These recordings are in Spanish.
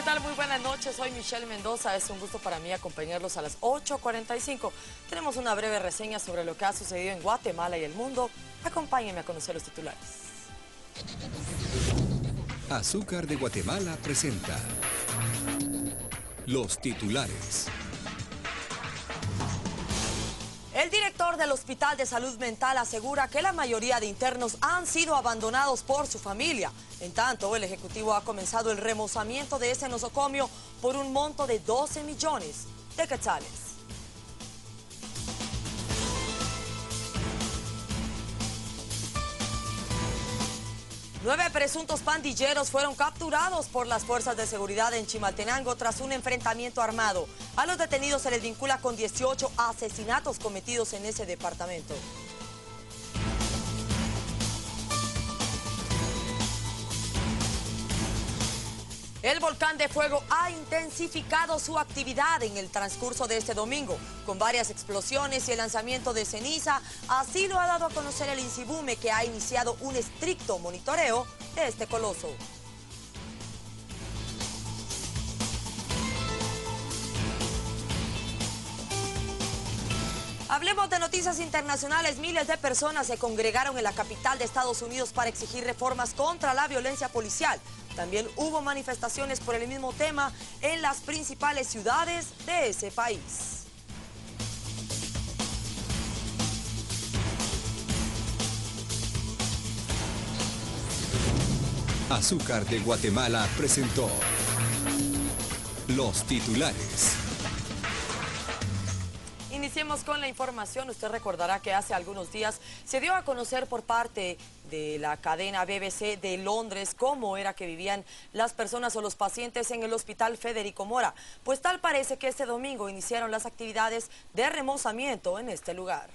tal? Muy buenas noches, soy Michelle Mendoza. Es un gusto para mí acompañarlos a las 8:45. Tenemos una breve reseña sobre lo que ha sucedido en Guatemala y el mundo. Acompáñenme a conocer los titulares. Azúcar de Guatemala presenta los titulares. El director del Hospital de Salud Mental asegura que la mayoría de internos han sido abandonados por su familia. En tanto, el Ejecutivo ha comenzado el remozamiento de ese nosocomio por un monto de 12 millones de quetzales. 9 presuntos pandilleros fueron capturados por las fuerzas de seguridad en Chimaltenango tras un enfrentamiento armado. A los detenidos se les vincula con 18 asesinatos cometidos en ese departamento. El volcán de fuego ha intensificado su actividad en el transcurso de este domingo, con varias explosiones y el lanzamiento de ceniza. Así lo ha dado a conocer el INSIBUME, que ha iniciado un estricto monitoreo de este coloso. Hablemos de noticias internacionales. Miles de personas se congregaron en la capital de Estados Unidos para exigir reformas contra la violencia policial. También hubo manifestaciones por el mismo tema en las principales ciudades de ese país. Azúcar de Guatemala presentó los titulares. Iniciemos con la información. Usted recordará que hace algunos días se dio a conocer por parte de la cadena BBC de Londres cómo era que vivían las personas o los pacientes en el Hospital Federico Mora. Pues tal parece que este domingo iniciaron las actividades de remozamiento en este lugar.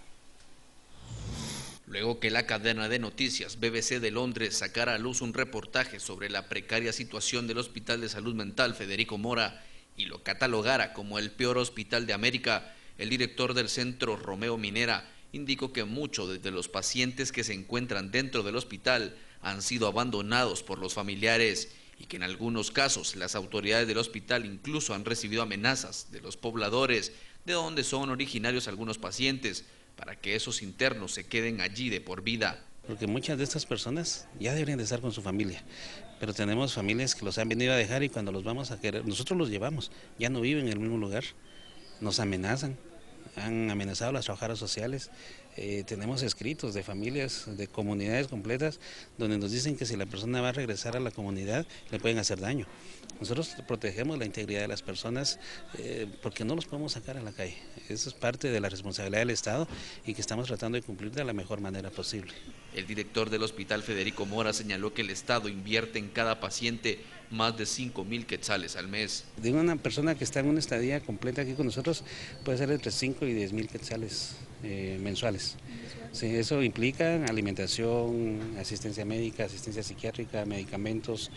Luego que la cadena de noticias BBC de Londres sacara a luz un reportaje sobre la precaria situación del Hospital de Salud Mental Federico Mora y lo catalogara como el peor hospital de América, el director del centro, Romeo Minera, indicó que muchos de los pacientes que se encuentran dentro del hospital han sido abandonados por los familiares y que en algunos casos las autoridades del hospital incluso han recibido amenazas de los pobladores de donde son originarios algunos pacientes para que esos internos se queden allí de por vida. Porque muchas de estas personas ya deberían de estar con su familia, pero tenemos familias que los han venido a dejar y cuando los vamos a querer, nosotros los llevamos, ya no viven en el mismo lugar, nos amenazan. Han amenazado a las trabajadoras sociales. Tenemos escritos de familias, de comunidades completas, donde nos dicen que si la persona va a regresar a la comunidad, le pueden hacer daño. Nosotros protegemos la integridad de las personas porque no los podemos sacar a la calle. Eso es parte de la responsabilidad del Estado y que estamos tratando de cumplir de la mejor manera posible. El director del Hospital Federico Mora señaló que el Estado invierte en cada paciente más de 5,000 quetzales al mes. De una persona que está en una estadía completa aquí con nosotros puede ser entre 5 y 10,000 quetzales mensuales. Sí, eso implica alimentación, asistencia médica, asistencia psiquiátrica, medicamentos,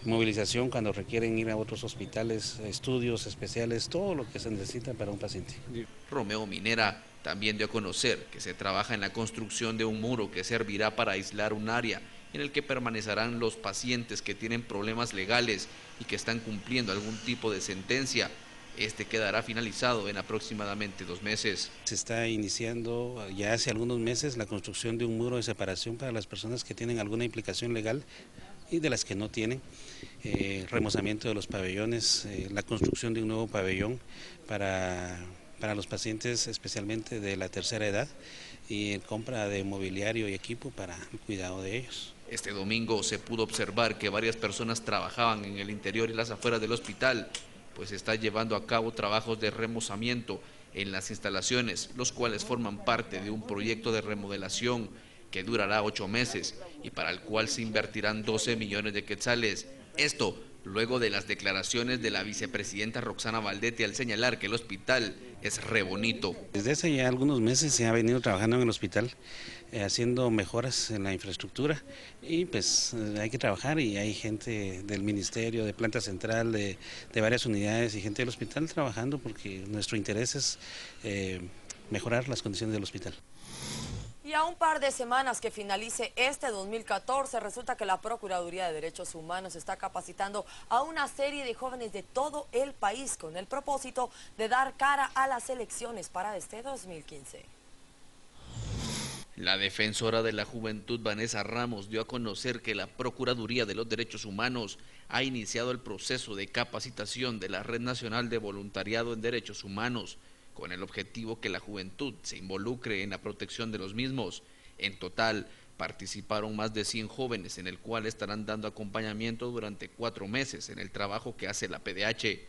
movilización cuando requieren ir a otros hospitales, estudios especiales, todo lo que se necesita para un paciente. Romeo Minera también dio a conocer que se trabaja en la construcción de un muro que servirá para aislar un área en el que permanecerán los pacientes que tienen problemas legales y que están cumpliendo algún tipo de sentencia. Este quedará finalizado en aproximadamente 2 meses. Se está iniciando ya hace algunos meses la construcción de un muro de separación para las personas que tienen alguna implicación legal y de las que no tienen, remozamiento de los pabellones, la construcción de un nuevo pabellón para los pacientes especialmente de la tercera edad y compra de mobiliario y equipo para el cuidado de ellos. Este domingo se pudo observar que varias personas trabajaban en el interior y las afueras del hospital, pues se está llevando a cabo trabajos de remozamiento en las instalaciones, los cuales forman parte de un proyecto de remodelación que durará 8 meses y para el cual se invertirán 12 millones de quetzales. Esto luego de las declaraciones de la vicepresidenta Roxana Valdete al señalar que el hospital es re bonito. Desde hace ya algunos meses se ha venido trabajando en el hospital, haciendo mejoras en la infraestructura y pues hay que trabajar y hay gente del ministerio, de planta central, de varias unidades y gente del hospital trabajando porque nuestro interés es mejorar las condiciones del hospital. Y Y a un par de semanas que finalice este 2014, resulta que la Procuraduría de Derechos Humanos está capacitando a una serie de jóvenes de todo el país con el propósito de dar cara a las elecciones para este 2015. La defensora de la juventud, Vanessa Ramos, dio a conocer que la Procuraduría de los Derechos Humanos ha iniciado el proceso de capacitación de la Red Nacional de Voluntariado en Derechos Humanos, con el objetivo que la juventud se involucre en la protección de los mismos. En total, participaron más de 100 jóvenes, en el cual estarán dando acompañamiento durante 4 meses en el trabajo que hace la PDH.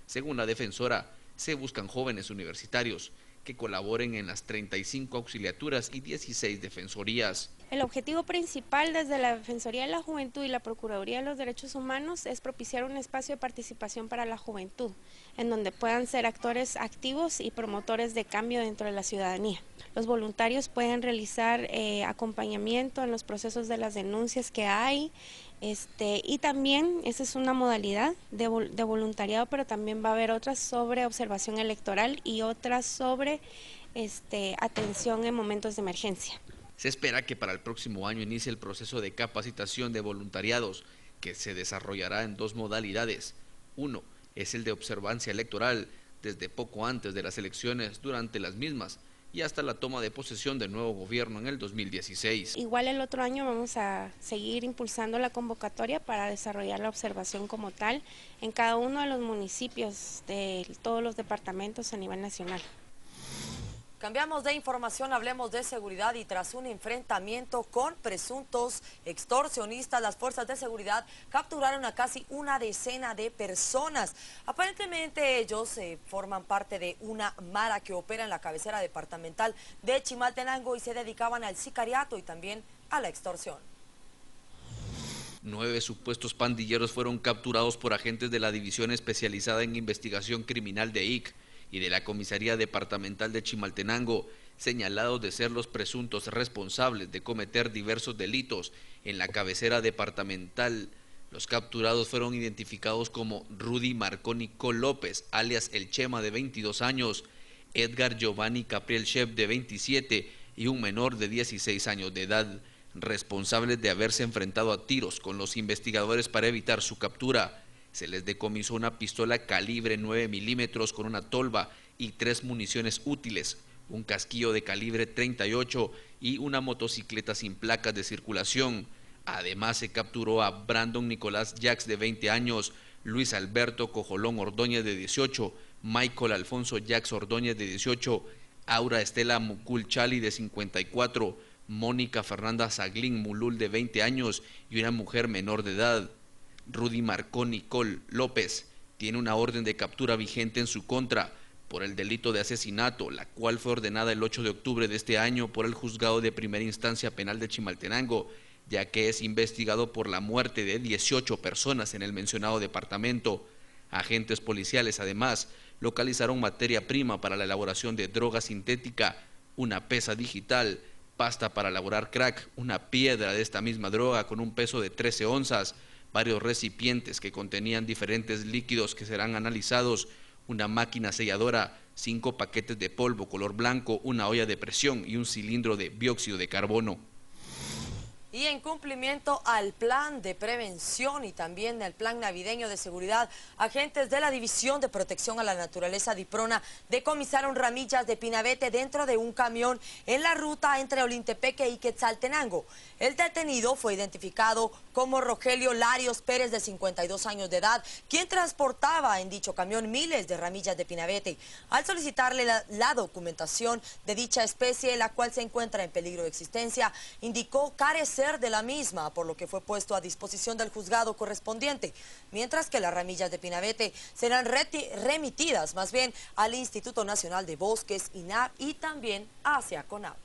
Según la defensora, se buscan jóvenes universitarios que colaboren en las 35 auxiliaturas y 16 defensorías. El objetivo principal desde la Defensoría de la Juventud y la Procuraduría de los Derechos Humanos es propiciar un espacio de participación para la juventud, en donde puedan ser actores activos y promotores de cambio dentro de la ciudadanía. Los voluntarios pueden realizar acompañamiento en los procesos de las denuncias que hay, y también esa es una modalidad de voluntariado, pero también va a haber otras sobre observación electoral y otras sobre atención en momentos de emergencia. Se espera que para el próximo año inicie el proceso de capacitación de voluntariados, que se desarrollará en 2 modalidades. Uno es el de observancia electoral, desde poco antes de las elecciones, durante las mismas y hasta la toma de posesión del nuevo gobierno en el 2016. Igual el otro año vamos a seguir impulsando la convocatoria para desarrollar la observación como tal en cada uno de los municipios de todos los departamentos a nivel nacional. Cambiamos de información, hablemos de seguridad y tras un enfrentamiento con presuntos extorsionistas, las fuerzas de seguridad capturaron a casi una decena de personas. Aparentemente ellos forman parte de una mara que opera en la cabecera departamental de Chimaltenango y se dedicaban al sicariato y también a la extorsión. 9 supuestos pandilleros fueron capturados por agentes de la División Especializada en Investigación Criminal de IC y de la Comisaría Departamental de Chimaltenango, señalados de ser los presuntos responsables de cometer diversos delitos en la cabecera departamental. Los capturados fueron identificados como Rudy Marconi Col López, alias El Chema, de 22 años, Edgar Giovanni Capriel Chef, de 27, y un menor de 16 años de edad, responsables de haberse enfrentado a tiros con los investigadores para evitar su captura. Se les decomisó una pistola calibre 9 milímetros con una tolva y 3 municiones útiles, un casquillo de calibre 38 y una motocicleta sin placas de circulación. Además se capturó a Brandon Nicolás Jax, de 20 años, Luis Alberto Cojolón Ordóñez, de 18, Michael Alfonso Jax Ordóñez, de 18, Aura Estela Mucul Chali, de 54, Mónica Fernanda Zaglín Mulul, de 20 años y una mujer menor de edad. Rudy Marconi Col López tiene una orden de captura vigente en su contra por el delito de asesinato, la cual fue ordenada el 8 de octubre de este año por el Juzgado de Primera Instancia Penal de Chimaltenango, ya que es investigado por la muerte de 18 personas en el mencionado departamento. Agentes policiales además localizaron materia prima para la elaboración de droga sintética, una pesa digital, pasta para elaborar crack, una piedra de esta misma droga con un peso de 13 onzas, varios recipientes que contenían diferentes líquidos que serán analizados, una máquina selladora, 5 paquetes de polvo color blanco, una olla de presión y un cilindro de dióxido de carbono. Y en cumplimiento al plan de prevención y también al plan navideño de seguridad, agentes de la División de Protección a la Naturaleza DIPRONA decomisaron ramillas de pinabete dentro de un camión en la ruta entre Olintepeque y Quetzaltenango. El detenido fue identificado como Rogelio Larios Pérez, de 52 años de edad, quien transportaba en dicho camión miles de ramillas de pinabete. Al solicitarle la documentación de dicha especie, la cual se encuentra en peligro de existencia, indicó carecer de la misma, por lo que fue puesto a disposición del juzgado correspondiente, mientras que las ramillas de pinabete serán remitidas más bien al Instituto Nacional de Bosques, INAB, y también hacia CONAP.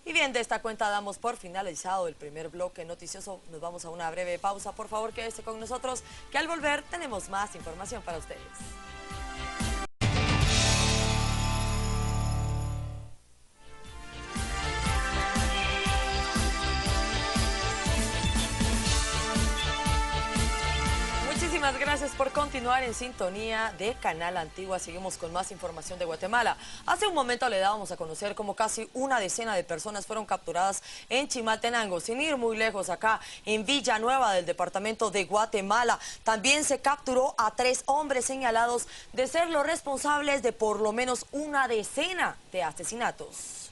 Y bien, de esta cuenta damos por finalizado el primer bloque noticioso. Nos vamos a una breve pausa. Por favor, quédese con nosotros, que al volver tenemos más información para ustedes. Muchísimas gracias por continuar en sintonía de Canal Antigua. Seguimos con más información de Guatemala. Hace un momento le dábamos a conocer cómo casi una decena de personas fueron capturadas en Chimaltenango. Sin ir muy lejos, acá en Villanueva del departamento de Guatemala, también se capturó a 3 hombres señalados de ser los responsables de por lo menos una decena de asesinatos.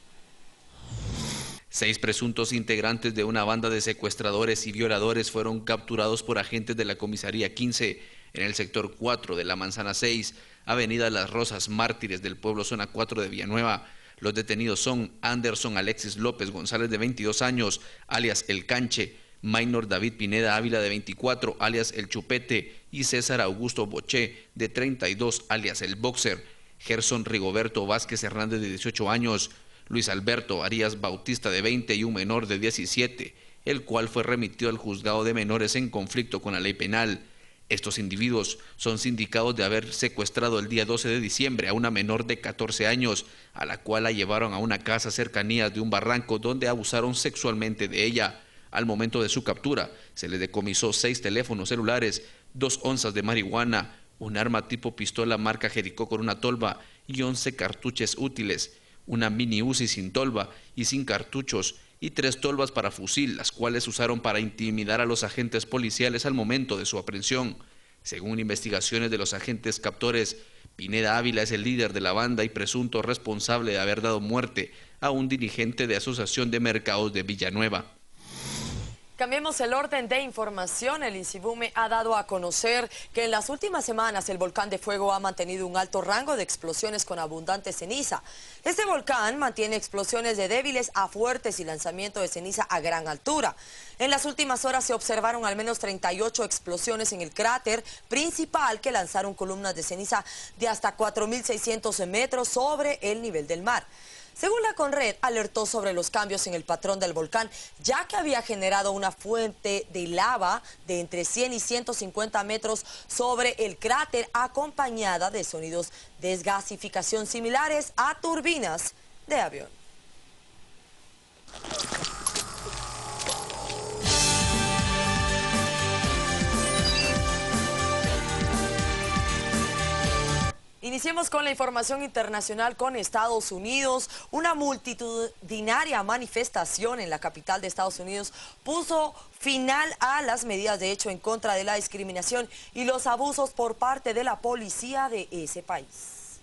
6 presuntos integrantes de una banda de secuestradores y violadores fueron capturados por agentes de la comisaría 15 en el sector 4 de la Manzana 6, Avenida Las Rosas Mártires del pueblo Zona 4 de Villanueva. Los detenidos son Anderson Alexis López González, de 22 años, alias El Canche, Maynor David Pineda Ávila, de 24, alias El Chupete, y César Augusto Boché, de 32, alias El Boxer. Gerson Rigoberto Vázquez Hernández, de 18 años, Luis Alberto Arias Bautista, de 20, y un menor de 17, el cual fue remitido al juzgado de menores en conflicto con la ley penal. Estos individuos son sindicados de haber secuestrado el día 12 de diciembre a una menor de 14 años, a la cual la llevaron a una casa cercanías de un barranco donde abusaron sexualmente de ella. Al momento de su captura, se le decomisó 6 teléfonos celulares, 2 onzas de marihuana, un arma tipo pistola marca Jericó con una tolva y 11 cartuchos útiles, una mini Uzi sin tolva y sin cartuchos y 3 tolvas para fusil, las cuales usaron para intimidar a los agentes policiales al momento de su aprehensión. Según investigaciones de los agentes captores, Pineda Ávila es el líder de la banda y presunto responsable de haber dado muerte a un dirigente de Asociación de Mercados de Villanueva. Cambiemos el orden de información. El INSIBUME ha dado a conocer que en las últimas semanas el volcán de fuego ha mantenido un alto rango de explosiones con abundante ceniza. Este volcán mantiene explosiones de débiles a fuertes y lanzamiento de ceniza a gran altura. En las últimas horas se observaron al menos 38 explosiones en el cráter principal que lanzaron columnas de ceniza de hasta 4.600 metros sobre el nivel del mar. Según la CONRED, alertó sobre los cambios en el patrón del volcán, ya que había generado una fuente de lava de entre 100 y 150 metros sobre el cráter, acompañada de sonidos de desgasificación similares a turbinas de avión. Iniciemos con la información internacional con Estados Unidos. Una multitudinaria manifestación en la capital de Estados Unidos puso final a las medidas de hecho en contra de la discriminación y los abusos por parte de la policía de ese país.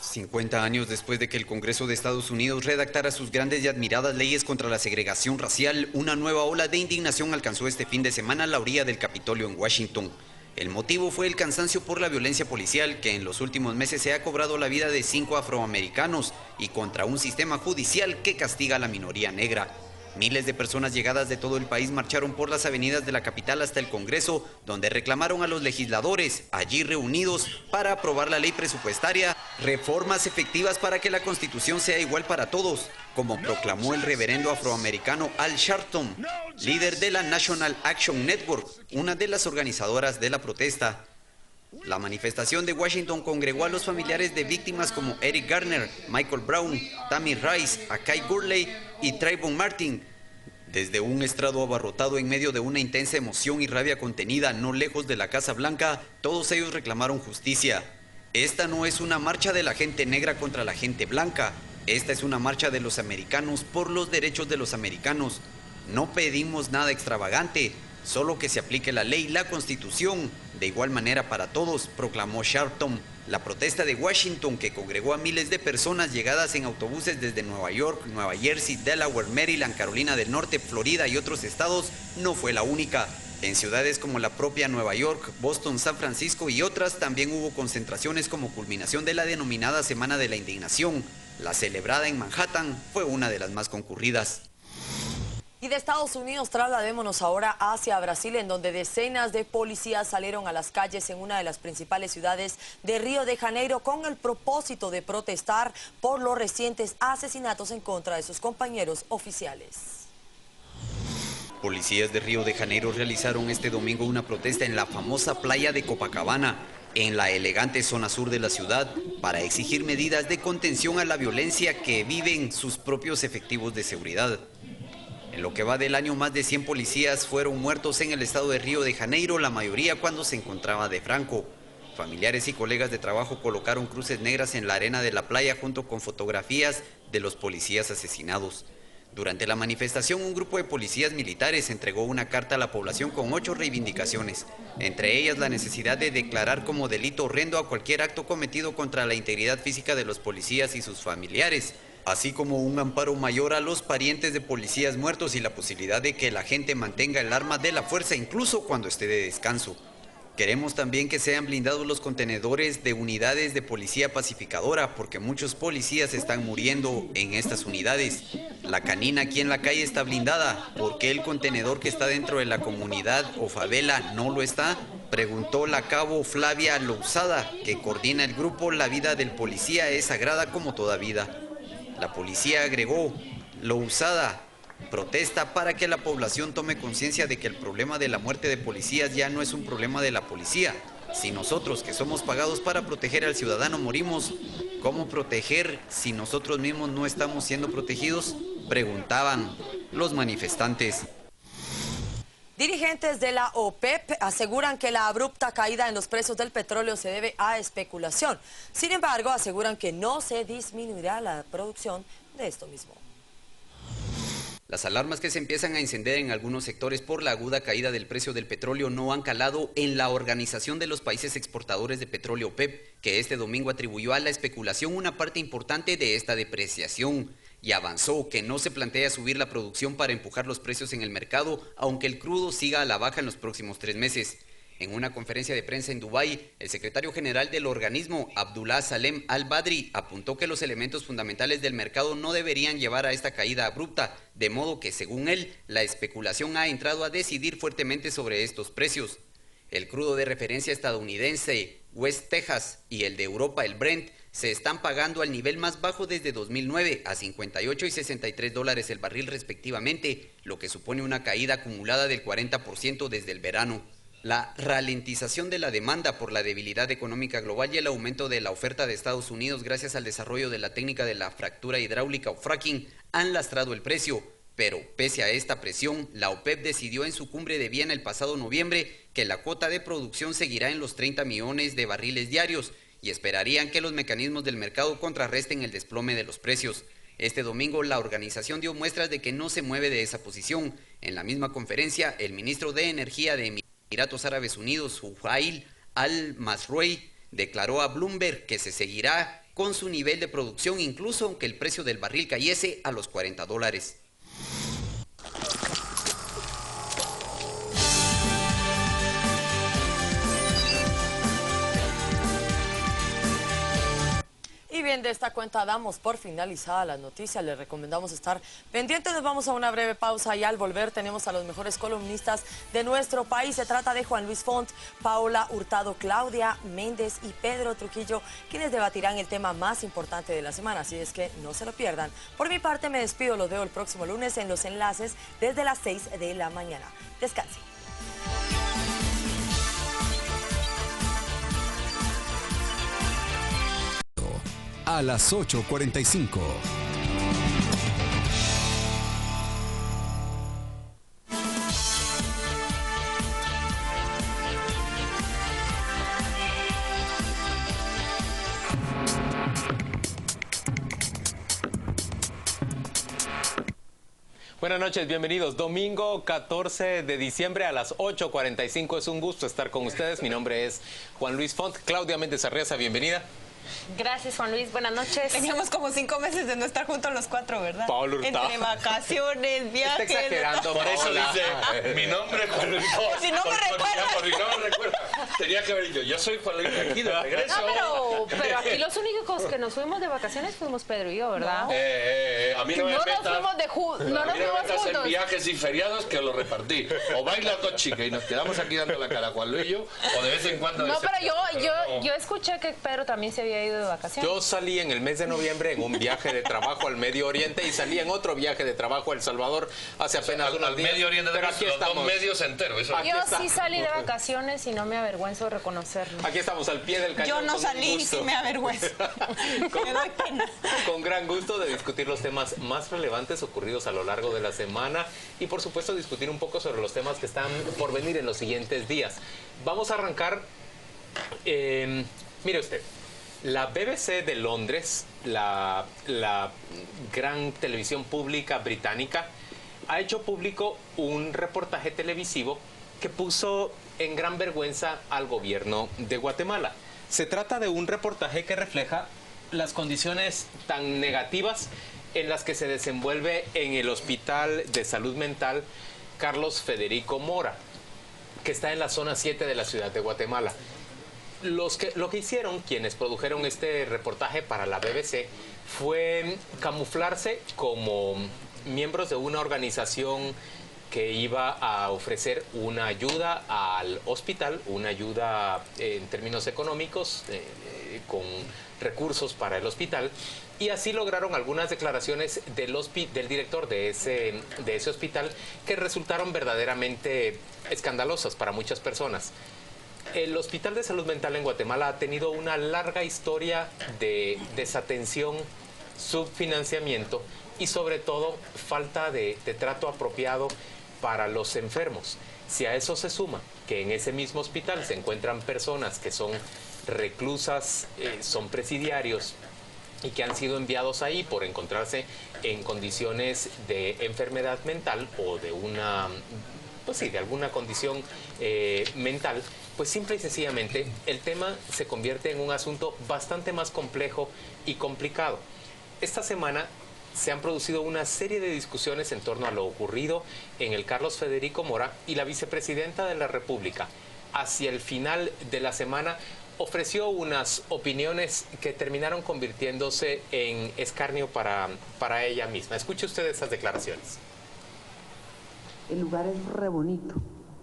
50 años después de que el Congreso de Estados Unidos redactara sus grandes y admiradas leyes contra la segregación racial, una nueva ola de indignación alcanzó este fin de semana la orilla del Capitolio en Washington. El motivo fue el cansancio por la violencia policial que en los últimos meses se ha cobrado la vida de 5 afroamericanos y contra un sistema judicial que castiga a la minoría negra. Miles de personas llegadas de todo el país marcharon por las avenidas de la capital hasta el Congreso, donde reclamaron a los legisladores allí reunidos para aprobar la ley presupuestaria, reformas efectivas para que la Constitución sea igual para todos, como proclamó el reverendo afroamericano Al Sharpton, líder de la National Action Network, una de las organizadoras de la protesta. La manifestación de Washington congregó a los familiares de víctimas como Eric Garner, Michael Brown, Tammy Rice, Akai Gurley y Trayvon Martin. Desde un estrado abarrotado en medio de una intensa emoción y rabia contenida no lejos de la Casa Blanca, todos ellos reclamaron justicia. Esta no es una marcha de la gente negra contra la gente blanca. Esta es una marcha de los americanos por los derechos de los americanos. No pedimos nada extravagante, solo que se aplique la ley y la Constitución, de igual manera para todos, proclamó Sharpton. La protesta de Washington, que congregó a miles de personas llegadas en autobuses desde Nueva York, Nueva Jersey, Delaware, Maryland, Carolina del Norte, Florida y otros estados, no fue la única. En ciudades como la propia Nueva York, Boston, San Francisco y otras también hubo concentraciones como culminación de la denominada Semana de la Indignación. La celebrada en Manhattan fue una de las más concurridas. Y de Estados Unidos trasladémonos ahora hacia Brasil, en donde decenas de policías salieron a las calles en una de las principales ciudades de Río de Janeiro con el propósito de protestar por los recientes asesinatos en contra de sus compañeros oficiales. Policías de Río de Janeiro realizaron este domingo una protesta en la famosa playa de Copacabana, en la elegante zona sur de la ciudad, para exigir medidas de contención a la violencia que viven sus propios efectivos de seguridad. En lo que va del año, más de 100 policías fueron muertos en el estado de Río de Janeiro, la mayoría cuando se encontraba de Franco. Familiares y colegas de trabajo colocaron cruces negras en la arena de la playa junto con fotografías de los policías asesinados. Durante la manifestación, un grupo de policías militares entregó una carta a la población con 8 reivindicaciones, entre ellas la necesidad de declarar como delito horrendo a cualquier acto cometido contra la integridad física de los policías y sus familiares, así como un amparo mayor a los parientes de policías muertos y la posibilidad de que la gente mantenga el arma de la fuerza incluso cuando esté de descanso. Queremos también que sean blindados los contenedores de unidades de policía pacificadora, porque muchos policías están muriendo en estas unidades. La canina aquí en la calle está blindada. ¿Por qué el contenedor que está dentro de la comunidad o favela no lo está? Preguntó la cabo Flavia Lousada, que coordina el grupo La Vida del Policía es Sagrada como toda vida. La policía agregó: Lousada protesta para que la población tome conciencia de que el problema de la muerte de policías ya no es un problema de la policía. Si nosotros, que somos pagados para proteger al ciudadano, morimos, ¿cómo proteger si nosotros mismos no estamos siendo protegidos?, preguntaban los manifestantes. Dirigentes de la OPEP aseguran que la abrupta caída en los precios del petróleo se debe a especulación. Sin embargo, aseguran que no se disminuirá la producción de esto mismo. Las alarmas que se empiezan a encender en algunos sectores por la aguda caída del precio del petróleo no han calado en la Organización de los Países Exportadores de Petróleo OPEP, que este domingo atribuyó a la especulación una parte importante de esta depreciación y avanzó que no se plantea subir la producción para empujar los precios en el mercado, aunque el crudo siga a la baja en los próximos 3 meses. En una conferencia de prensa en Dubái, el secretario general del organismo, Abdullah Salem Al-Badri, apuntó que los elementos fundamentales del mercado no deberían llevar a esta caída abrupta, de modo que, según él, la especulación ha entrado a decidir fuertemente sobre estos precios. El crudo de referencia estadounidense, West Texas, y el de Europa, el Brent, se están pagando al nivel más bajo desde 2009, a $58 y $63 el barril respectivamente, lo que supone una caída acumulada del 40% desde el verano. La ralentización de la demanda por la debilidad económica global y el aumento de la oferta de Estados Unidos gracias al desarrollo de la técnica de la fractura hidráulica o fracking han lastrado el precio, pero pese a esta presión, la OPEP decidió en su cumbre de Viena el pasado noviembre que la cuota de producción seguirá en los 30 millones de barriles diarios y esperarían que los mecanismos del mercado contrarresten el desplome de los precios. Este domingo la organización dio muestras de que no se mueve de esa posición. En la misma conferencia, el ministro de Energía de Emiratos Árabes Unidos, Juhail Al-Masroui, declaró a Bloomberg que se seguirá con su nivel de producción incluso aunque el precio del barril cayese a los $40. Y bien, de esta cuenta damos por finalizada la noticia. Les recomendamos estar pendientes. Nos vamos a una breve pausa y al volver tenemos a los mejores columnistas de nuestro país. Se trata de Juan Luis Font, Paola Hurtado, Claudia Méndez y Pedro Trujillo, quienes debatirán el tema más importante de la semana. Así es que no se lo pierdan. Por mi parte me despido. Los veo el próximo lunes en Los Enlaces desde las 6 de la mañana. Descansen. A las 8:45. Buenas noches, bienvenidos. Domingo 14 de diciembre a las 8:45. Es un gusto estar con ustedes. Mi nombre es Juan Luis Font. Claudia Méndez Arriaza, bienvenida. Gracias, Juan Luis. Buenas noches. Teníamos como 5 meses de no estar juntos los 4, ¿verdad? Paola Hurtado. Entre vacaciones, viajes. Está exagerando, por eso Paola. dice, mi nombre es Juan Luis. Si no me recuerdas. Porque no me recuerda. Tenía que haber dicho, yo soy Juan Luis aquí de regreso. No, pero aquí los únicos que nos fuimos de vacaciones fuimos Pedro y yo, ¿verdad? A mí no me metas, nos fuimos no me metas en juntos. viajes y feriados que los repartí. O vais las dos chicas y nos quedamos aquí dando la cara Juan Luis y yo, o de vez en cuando... No, pero yo escuché que Pedro también se había ido de vacaciones? Yo salí en el mes de noviembre en un viaje de trabajo al Medio Oriente y salí en otro viaje de trabajo a El Salvador hace apenas unos días. Al Medio Oriente, pero aquí los estamos. 2 medios enteros. Eso. Yo sí salí de vacaciones y no me avergüenzo de reconocerlo. Aquí estamos al pie del cañón. Yo no con salí y gusto. sí me avergüenzo. Me doy pena. Con gran gusto de discutir los temas más relevantes ocurridos a lo largo de la semana y por supuesto discutir un poco sobre los temas que están por venir en los siguientes días. Vamos a arrancar, mire usted, la BBC de Londres, la gran televisión pública británica, ha hecho público un reportaje televisivo que puso en gran vergüenza al gobierno de Guatemala. Se trata de un reportaje que refleja las condiciones tan negativas en las que se desenvuelve en el Hospital de Salud Mental Carlos Federico Mora, que está en la zona 7 de la ciudad de Guatemala. Lo que hicieron quienes produjeron este reportaje para la BBC fue camuflarse como miembros de una organización que iba a ofrecer una ayuda al hospital, una ayuda en términos económicos, con recursos para el hospital, y así lograron algunas declaraciones del director de ese hospital que resultaron verdaderamente escandalosas para muchas personas. El Hospital de Salud Mental en Guatemala ha tenido una larga historia de desatención, subfinanciamiento y sobre todo falta de trato apropiado para los enfermos. Si a eso se suma que en ese mismo hospital se encuentran personas que son reclusas, son presidiarios y que han sido enviados ahí por encontrarse en condiciones de enfermedad mental o de de alguna condición mental, pues simple y sencillamente el tema se convierte en un asunto bastante más complejo y complicado. Esta semana se han producido una serie de discusiones en torno a lo ocurrido en el Carlos Federico Mora y la vicepresidenta de la República, hacia el final de la semana, ofreció unas opiniones que terminaron convirtiéndose en escarnio para ella misma. Escuche usted esas declaraciones. El lugar es re bonito.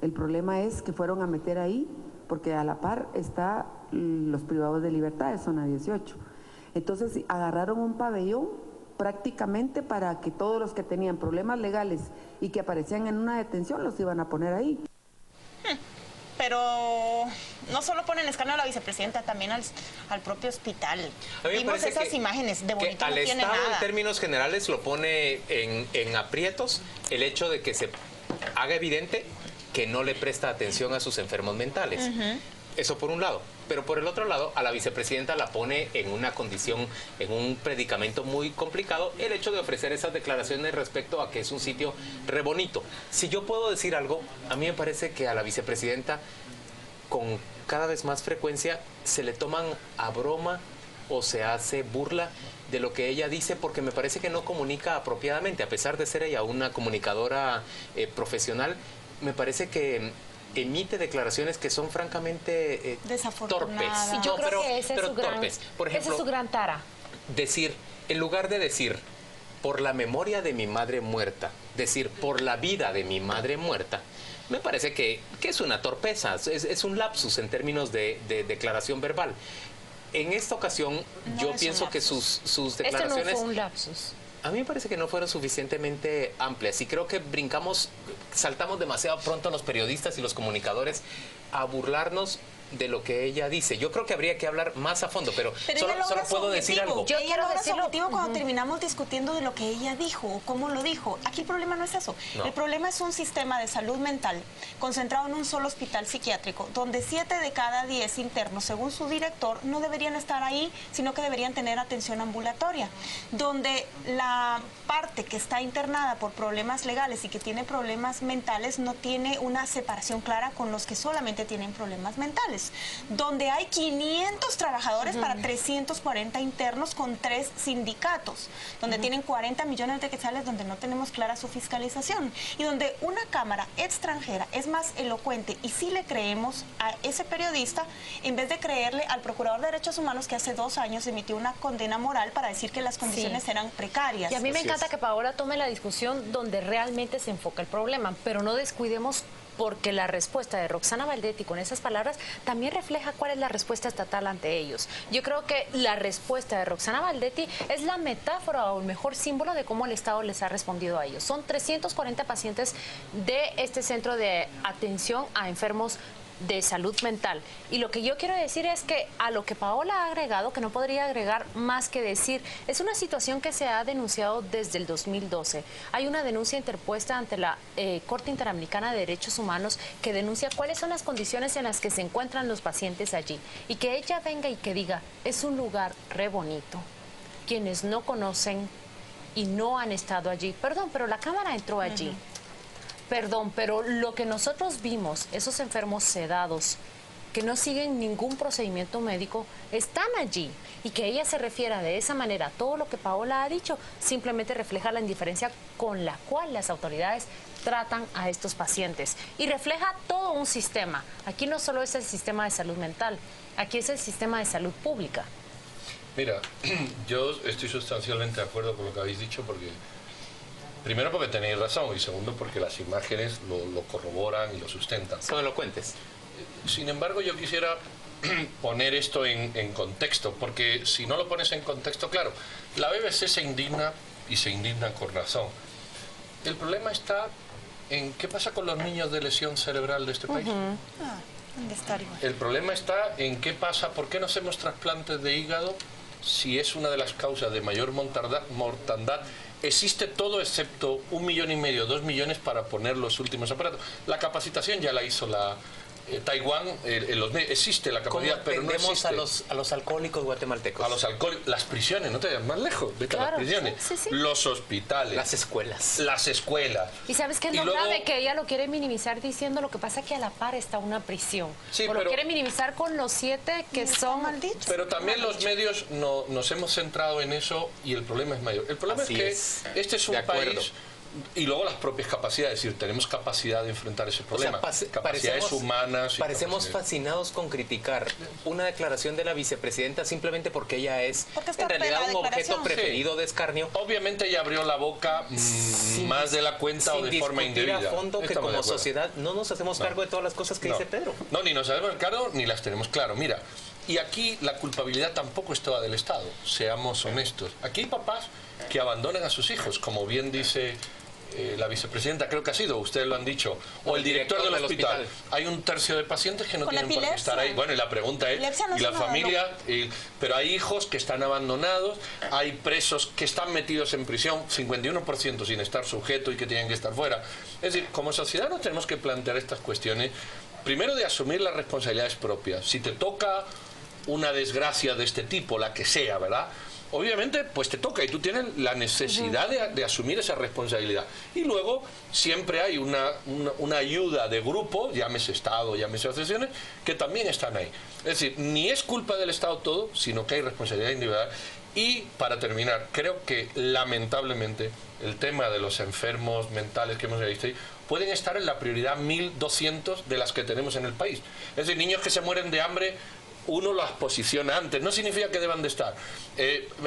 El problema es que fueron a meter ahí porque a la par está los privados de libertad de zona 18. Entonces agarraron un pabellón prácticamente para que todos los que tenían problemas legales y que aparecían en una detención los iban a poner ahí. Pero no solo ponen escándalo a la vicepresidenta, también al propio hospital. Vimos esas imágenes, de bonito no tiene nada. Al Estado en términos generales lo pone en aprietos el hecho de que se haga evidente que no le presta atención a sus enfermos mentales. Eso por un lado. Pero por el otro lado, a la vicepresidenta la pone en una condición, en un predicamento muy complicado, el hecho de ofrecer esas declaraciones respecto a que es un sitio re bonito. Si yo puedo decir algo, a mí me parece que a la vicepresidenta, con cada vez más frecuencia, se le toman a broma o se hace burla de lo que ella dice, porque me parece que no comunica apropiadamente. A pesar de ser ella una comunicadora profesional, me parece que emite declaraciones que son francamente torpes. Yo creo que ese torpes. Por ejemplo, esa es su gran tara. Decir, en lugar de decir por la memoria de mi madre muerta, decir por la vida de mi madre muerta, me parece que es una torpeza, es un lapsus en términos de declaración verbal. En esta ocasión, yo pienso que sus declaraciones... Este no fue un lapsus. A mí me parece que no fueron suficientemente amplias y creo que saltamos demasiado pronto los periodistas y los comunicadores a burlarnos de lo que ella dice. Yo creo que habría que hablar más a fondo, pero solo puedo decir algo. Yo quiero decir su objetivo cuando terminamos discutiendo de lo que ella dijo o cómo lo dijo. Aquí el problema no es eso. No. El problema es un sistema de salud mental concentrado en un solo hospital psiquiátrico, donde 7 de cada 10 internos, según su director, no deberían estar ahí, sino que deberían tener atención ambulatoria, donde la parte que está internada por problemas legales y que tiene problemas mentales no tiene una separación clara con los que solamente tienen problemas mentales, donde hay 500 trabajadores para 340 internos con 3 sindicatos, donde tienen 40 millones de quetzales, donde no tenemos clara su fiscalización y donde una cámara extranjera es más elocuente y sí le creemos a ese periodista en vez de creerle al Procurador de Derechos Humanos que hace 2 años emitió una condena moral para decir que las condiciones eran precarias. Y a mí me encanta que Paola tome la discusión donde realmente se enfoca el problema, pero no descuidemos porque la respuesta de Roxana Baldetti con esas palabras también refleja cuál es la respuesta estatal ante ellos. Yo creo que la respuesta de Roxana Baldetti es la metáfora o el mejor símbolo de cómo el Estado les ha respondido a ellos. Son 340 pacientes de este centro de atención a enfermos de salud mental. Y lo que yo quiero decir es que a lo que Paola ha agregado, que no podría agregar más que decir, es una situación que se ha denunciado desde el 2012. Hay una denuncia interpuesta ante la Corte Interamericana de Derechos Humanos que denuncia cuáles son las condiciones en las que se encuentran los pacientes allí. Y que ella venga y que diga, es un lugar re bonito. Quienes no conocen y no han estado allí, perdón, pero la cámara entró allí. Perdón, pero lo que nosotros vimos, esos enfermos sedados, que no siguen ningún procedimiento médico, están allí. Y que ella se refiera de esa manera a todo lo que Paola ha dicho, simplemente refleja la indiferencia con la cual las autoridades tratan a estos pacientes. Y refleja todo un sistema. Aquí no solo es el sistema de salud mental, aquí es el sistema de salud pública. Mira, yo estoy sustancialmente de acuerdo con lo que habéis dicho porque... Primero porque tenéis razón y segundo porque las imágenes lo corroboran y lo sustentan. Son elocuentes. Sin embargo, yo quisiera poner esto en contexto, porque si no lo pones en contexto, claro, la BBC se indigna y se indigna con razón. El problema está en qué pasa con los niños de lesión cerebral de este país. ¿Dónde está igual? El problema está en qué pasa, por qué no hacemos trasplantes de hígado si es una de las causas de mayor mortandad. Existe todo excepto 1,5 millones, 2 millones para poner los últimos aparatos. La capacitación ya la hizo Taiwán, existe la capacidad, pero no existe. a los alcohólicos guatemaltecos? A los alcohólicos, las prisiones, no te vayas más lejos, vete a las prisiones. Sí. Los hospitales. Las escuelas. Las escuelas. ¿Y sabes qué es lo grave? Que ella lo quiere minimizar diciendo lo que pasa que a la par está una prisión. Sí, pero lo quiere minimizar con los 7 que son malditos. Pero también los medios nos hemos centrado en eso y el problema es mayor. El problema es que este es un país... Y luego las propias capacidades, es decir, tenemos capacidad de enfrentar ese problema. O sea, capacidades humanas. Parecemos fascinados con criticar una declaración de la vicepresidenta simplemente porque ella es en realidad un objeto preferido de escarnio. Obviamente ella abrió la boca más de la cuenta o de forma indebida. A fondo que como sociedad no nos hacemos cargo de todas las cosas que dice Pedro. No, ni nos hacemos cargo ni las tenemos claro. Mira, y aquí la culpabilidad tampoco es toda del Estado, seamos honestos. Aquí hay papás que abandonan a sus hijos, como bien dice... la vicepresidenta, creo que ha sido, ustedes lo han dicho, o el director del hospital. Hay un tercio de pacientes que no tienen por qué estar ahí. Bueno, y la pregunta es, ¿y la familia? Pero hay hijos que están abandonados, hay presos que están metidos en prisión, 51% sin estar sujeto y que tienen que estar fuera. Es decir, como sociedad nos tenemos que plantear estas cuestiones, primero de asumir las responsabilidades propias. Si te toca una desgracia de este tipo, la que sea, ¿verdad?, obviamente, pues te toca y tú tienes la necesidad de asumir esa responsabilidad. Y luego siempre hay una ayuda de grupo, llámese Estado, llámese asociaciones, que también están ahí. Es decir, ni es culpa del Estado todo, sino que hay responsabilidad individual. Y para terminar, creo que lamentablemente el tema de los enfermos mentales que hemos visto ahí pueden estar en la prioridad 1200 de las que tenemos en el país. Es decir, niños que se mueren de hambre, uno las posiciona antes, no significa que deban de estar.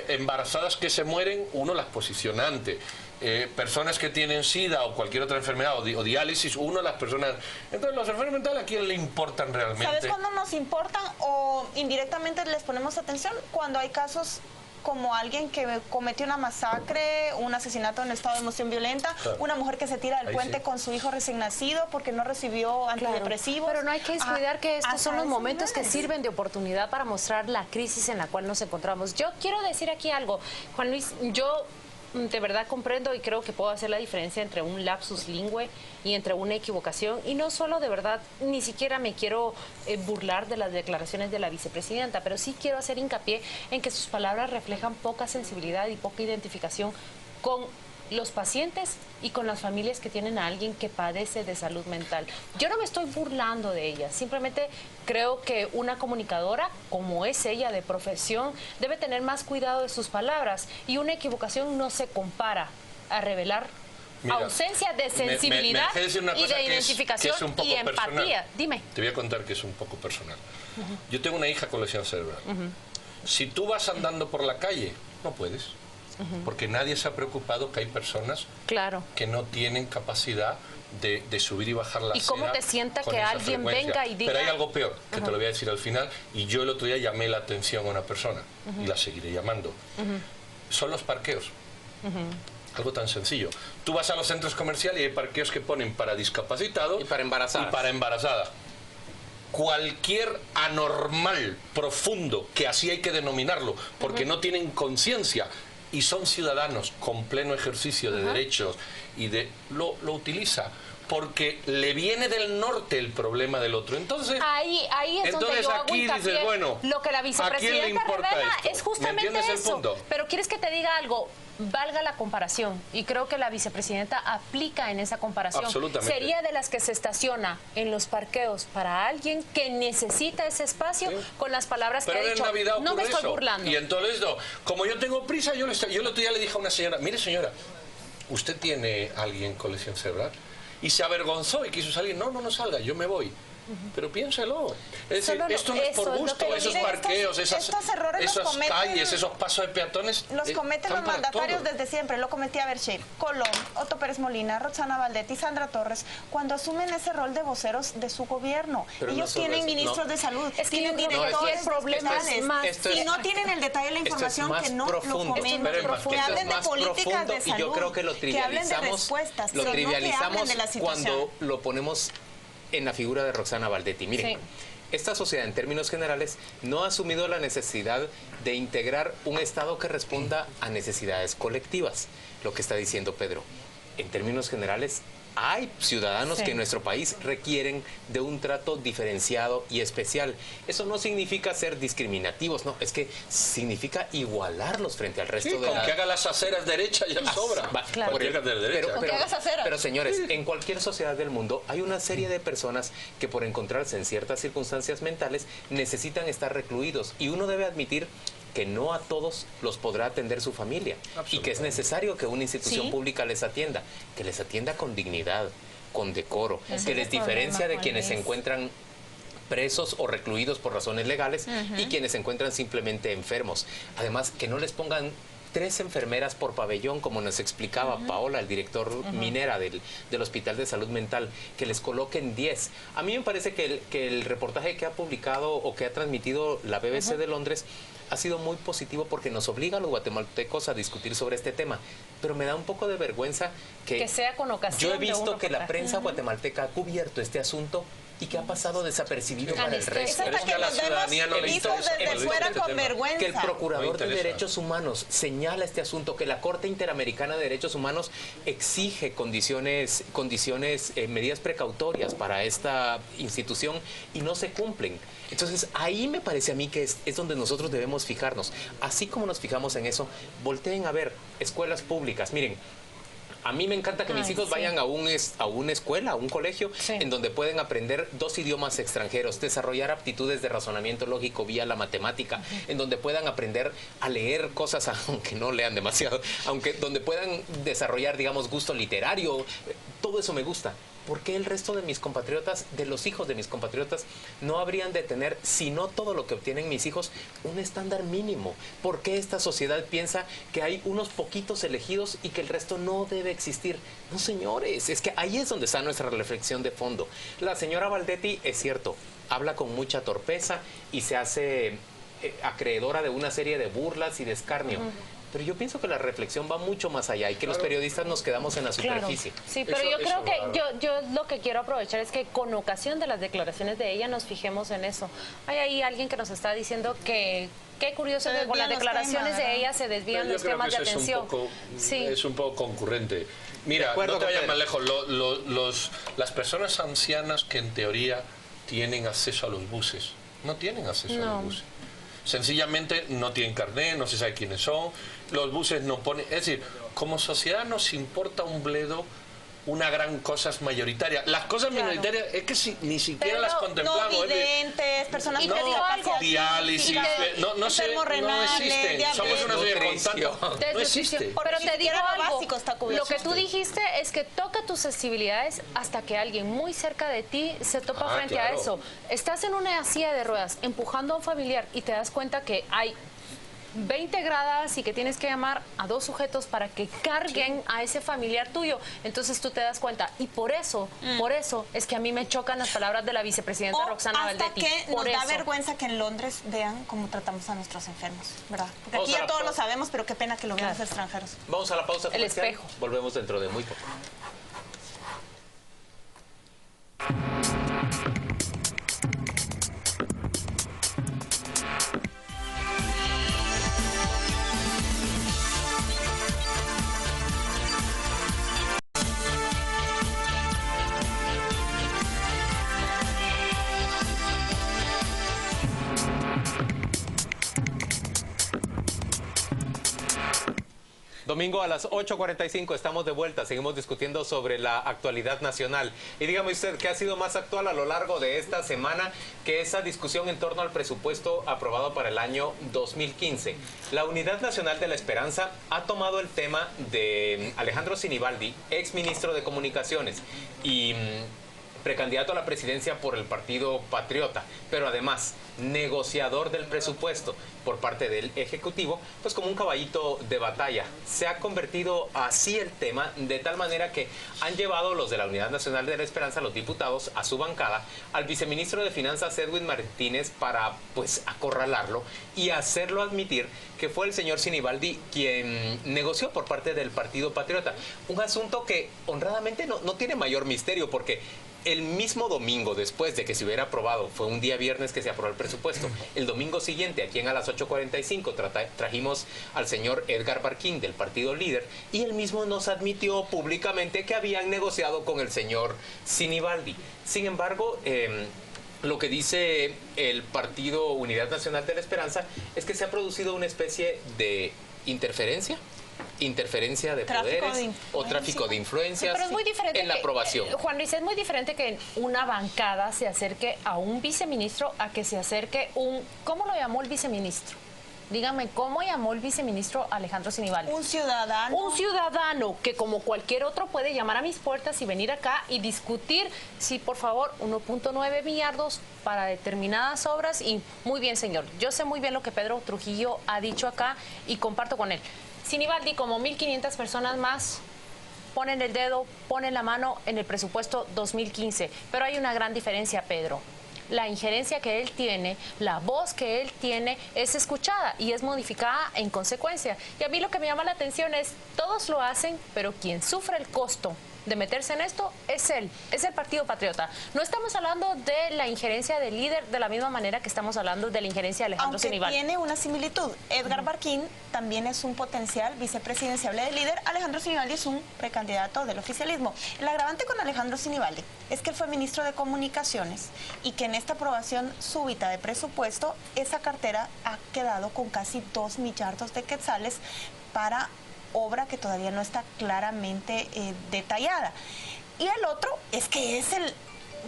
Embarazadas que se mueren, uno las posiciona antes. Personas que tienen SIDA o cualquier otra enfermedad o diálisis, uno las personas... Entonces, los enfermos mentales, ¿a quién le importan realmente? ¿Sabes cuándo nos importan o indirectamente les ponemos atención? Cuando hay casos como alguien que cometió una masacre, un asesinato en estado de emoción violenta, una mujer que se tira del puente con su hijo recién nacido porque no recibió antidepresivos. Pero no hay que descuidar que estos son los momentos que sirven de oportunidad para mostrar la crisis en la cual nos encontramos. Yo quiero decir aquí algo, Juan Luis, yo de verdad comprendo y creo que puedo hacer la diferencia entre un lapsus lingüe y entre una equivocación, y no solo de verdad, ni siquiera me quiero burlar de las declaraciones de la vicepresidenta, pero sí quiero hacer hincapié en que sus palabras reflejan poca sensibilidad y poca identificación con los pacientes y con las familias que tienen a alguien que padece de salud mental. Yo no me estoy burlando de ella, simplemente creo que una comunicadora, como es ella de profesión, debe tener más cuidado de sus palabras, y una equivocación no se compara a revelar ausencia de sensibilidad y de identificación y empatía. Personal. Dime. Te voy a contar que es un poco personal. Yo tengo una hija con lesión cerebral. Si tú vas andando por la calle, no puedes. porque nadie se ha preocupado que hay personas que no tienen capacidad de subir y bajar la acera. ¿Y cómo te sienta que alguien venga y diga? Pero hay algo peor, que te lo voy a decir al final, y yo el otro día llamé la atención a una persona, y la seguiré llamando. Son los parqueos. Algo tan sencillo. Tú vas a los centros comerciales y hay parqueos que ponen para discapacitados y para embarazadas. Cualquier anormal profundo, que así hay que denominarlo, porque no tienen conciencia y son ciudadanos con pleno ejercicio de derechos y lo utiliza porque le viene del norte el problema del otro. Entonces ahí es donde yo hago hincapié. Dices, bueno, lo que la vicepresidenta revela es justamente eso. Punto? Pero ¿quieres que te diga algo? Valga la comparación, y creo que la vicepresidenta aplica en esa comparación. Absolutamente. Sería de las que se estaciona en los parqueos para alguien que necesita ese espacio, con las palabras pero que ha dicho. Navidad no me estoy eso. burlando. Y entonces, como yo tengo prisa, yo el otro día le dije a una señora, mire señora, ¿usted tiene alguien con lesión cerebral? Y se avergonzó y quiso salir. No salga, yo me voy. Pero piénselo. Es decir, esto no es por gusto, esos parqueos, esas calles, esos pasos de peatones. Los cometen los mandatarios desde siempre. Lo cometía Berche, Colón, Otto Pérez Molina, Roxana Valdetti, Sandra Torres, cuando asumen ese rol de voceros de su gobierno. Pero ellos tienen ministros de salud, tienen directores hospitales, y no tienen el detalle de la información que no lo comenten. Que hablen de políticas de salud, y yo creo que lo trivializamos, cuando lo ponemos en la figura de Roxana Valdetti. Miren, esta sociedad en términos generales no ha asumido la necesidad de integrar un Estado que responda a necesidades colectivas. Lo que está diciendo Pedro, en términos generales, hay ciudadanos que en nuestro país requieren de un trato diferenciado y especial. Eso no significa ser discriminativos, no, es que significa igualarlos frente al resto de la... que haga las aceras derechas ya sobra. Pero señores, en cualquier sociedad del mundo hay una serie de personas que por encontrarse en ciertas circunstancias mentales necesitan estar recluidos, y uno debe admitir que no a todos los podrá atender su familia y que es necesario que una institución pública les atienda, que les atienda con dignidad, con decoro, que les diferencia de quienes se encuentran presos o recluidos por razones legales y quienes se encuentran simplemente enfermos. Además, que no les pongan 3 enfermeras por pabellón, como nos explicaba Paola, el director Minera del Hospital de Salud Mental, que les coloquen 10. A mí me parece que el reportaje que ha publicado o que ha transmitido la BBC de Londres ha sido muy positivo porque nos obliga a los guatemaltecos a discutir sobre este tema. Pero me da un poco de vergüenza que sea con ocasión. Yo he visto que la prensa guatemalteca ha cubierto este asunto y que ha pasado desapercibido para el resto. Es hasta que la ciudadanía no le interesa. Desde fuera con vergüenza. Que el Procurador de Derechos Humanos señala este asunto, que la Corte Interamericana de Derechos Humanos exige medidas precautorias para esta institución y no se cumplen. Entonces, ahí me parece a mí que es donde nosotros debemos fijarnos. Así como nos fijamos en eso, volteen a ver escuelas públicas. Miren, a mí me encanta que mis hijos vayan a una escuela, a un colegio, en donde pueden aprender 2 idiomas extranjeros, desarrollar aptitudes de razonamiento lógico vía la matemática, en donde puedan aprender a leer cosas, aunque no lean demasiado, donde puedan desarrollar, digamos, gusto literario. Todo eso me gusta. ¿Por qué el resto de mis compatriotas, de los hijos de mis compatriotas, no habrían de tener, si no todo lo que obtienen mis hijos, un estándar mínimo? ¿Por qué esta sociedad piensa que hay unos poquitos elegidos y que el resto no debe existir? No, señores, es que ahí es donde está nuestra reflexión de fondo. La señora Valdetti, es cierto, habla con mucha torpeza y se hace acreedora de una serie de burlas y de escarnio. Pero yo pienso que la reflexión va mucho más allá y que los periodistas nos quedamos en la superficie. Sí, pero yo creo que yo lo que quiero aprovechar es que con ocasión de las declaraciones de ella nos fijemos en eso. Hay ahí alguien que nos está diciendo que qué curioso que con las declaraciones de ella se desvían los temas de atención. Es un poco concurrente. Mira, no te vayas más lejos. Las personas ancianas que en teoría tienen acceso a los buses, no tienen acceso a los buses. Sencillamente no tienen carnet, no se sabe quiénes son, los buses no ponen... Es decir, como sociedad nos importa un bledo una gran cosa mayoritaria. Las cosas minoritarias es que ni siquiera las contemplamos. No videntes, personas con diálisis, no existen. Somos una sociedad con tanto... No existe. Pero te digo algo, lo que tú dijiste es que toca tus sensibilidades hasta que alguien muy cerca de ti se topa frente a eso. Estás en una silla de ruedas empujando a un familiar y te das cuenta que hay 20 gradas y que tienes que llamar a 2 sujetos para que carguen a ese familiar tuyo. Entonces tú te das cuenta. Y por eso es que a mí me chocan las palabras de la vicepresidenta Roxana Baldetti. Hasta que nos da vergüenza que en Londres vean cómo tratamos a nuestros enfermos, ¿verdad? Porque aquí ya todos lo sabemos, pero qué pena que lo vean los extranjeros. Vamos a la pausa comercial. El espejo. Volvemos dentro de muy poco. Domingo a las 8:45 estamos de vuelta, seguimos discutiendo sobre la actualidad nacional. Y dígame usted, ¿qué ha sido más actual a lo largo de esta semana que esa discusión en torno al presupuesto aprobado para el año 2015? La Unidad Nacional de la Esperanza ha tomado el tema de Alejandro Sinibaldi, ex ministro de Comunicaciones y precandidato a la presidencia por el Partido Patriota, pero además negociador del presupuesto por parte del Ejecutivo, pues como un caballito de batalla. Se ha convertido así el tema, de tal manera que han llevado los de la Unidad Nacional de la Esperanza, los diputados, a su bancada, al viceministro de Finanzas, Edwin Martínez, para pues acorralarlo y hacerlo admitir que fue el señor Sinibaldi quien negoció por parte del Partido Patriota. Un asunto que honradamente no tiene mayor misterio, porque el mismo domingo, después de que se hubiera aprobado, fue un día viernes que se aprobó el presupuesto, el domingo siguiente, aquí en a las 8:45, trajimos al señor Edgar Barquín del Partido Líder, y él mismo nos admitió públicamente que habían negociado con el señor Sinibaldi. Sin embargo, lo que dice el Partido Unidad Nacional de la Esperanza es que se ha producido una especie de interferencia de poderes o tráfico de influencias, pero es muy diferente en la aprobación. Juan Luis, es muy diferente que una bancada se acerque a un viceministro a que se acerque un... ¿Cómo lo llamó el viceministro? Dígame, ¿cómo llamó el viceministro Alejandro Sinibaldi? Un ciudadano. Un ciudadano que, como cualquier otro, puede llamar a mis puertas y venir acá y discutir, sí, por favor, 1.9 millardos para determinadas obras. Y muy bien, señor, yo sé muy bien lo que Pedro Trujillo ha dicho acá y comparto con él. Sinibaldi, como 1.500 personas más, ponen el dedo, ponen la mano en el presupuesto 2015. Pero hay una gran diferencia, Pedro. La injerencia que él tiene, la voz que él tiene es escuchada y es modificada en consecuencia. Y a mí lo que me llama la atención es, todos lo hacen, pero quien sufre el costo de meterse en esto es él, es el Partido Patriota. No estamos hablando de la injerencia del Líder de la misma manera que estamos hablando de la injerencia de Alejandro Sinibaldi. Aunque tiene una similitud. Edgar Barquín también es un potencial vicepresidenciable del Líder. Alejandro Sinibaldi es un precandidato del oficialismo. El agravante con Alejandro Sinibaldi es que él fue ministro de Comunicaciones y que en esta aprobación súbita de presupuesto, esa cartera ha quedado con casi 2 millardos de quetzales para obra que todavía no está claramente detallada. Y el otro es que es el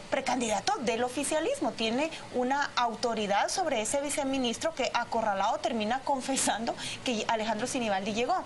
precandidato del oficialismo, tiene una autoridad sobre ese viceministro que acorralado termina confesando que Alejandro Sinibaldi llegó.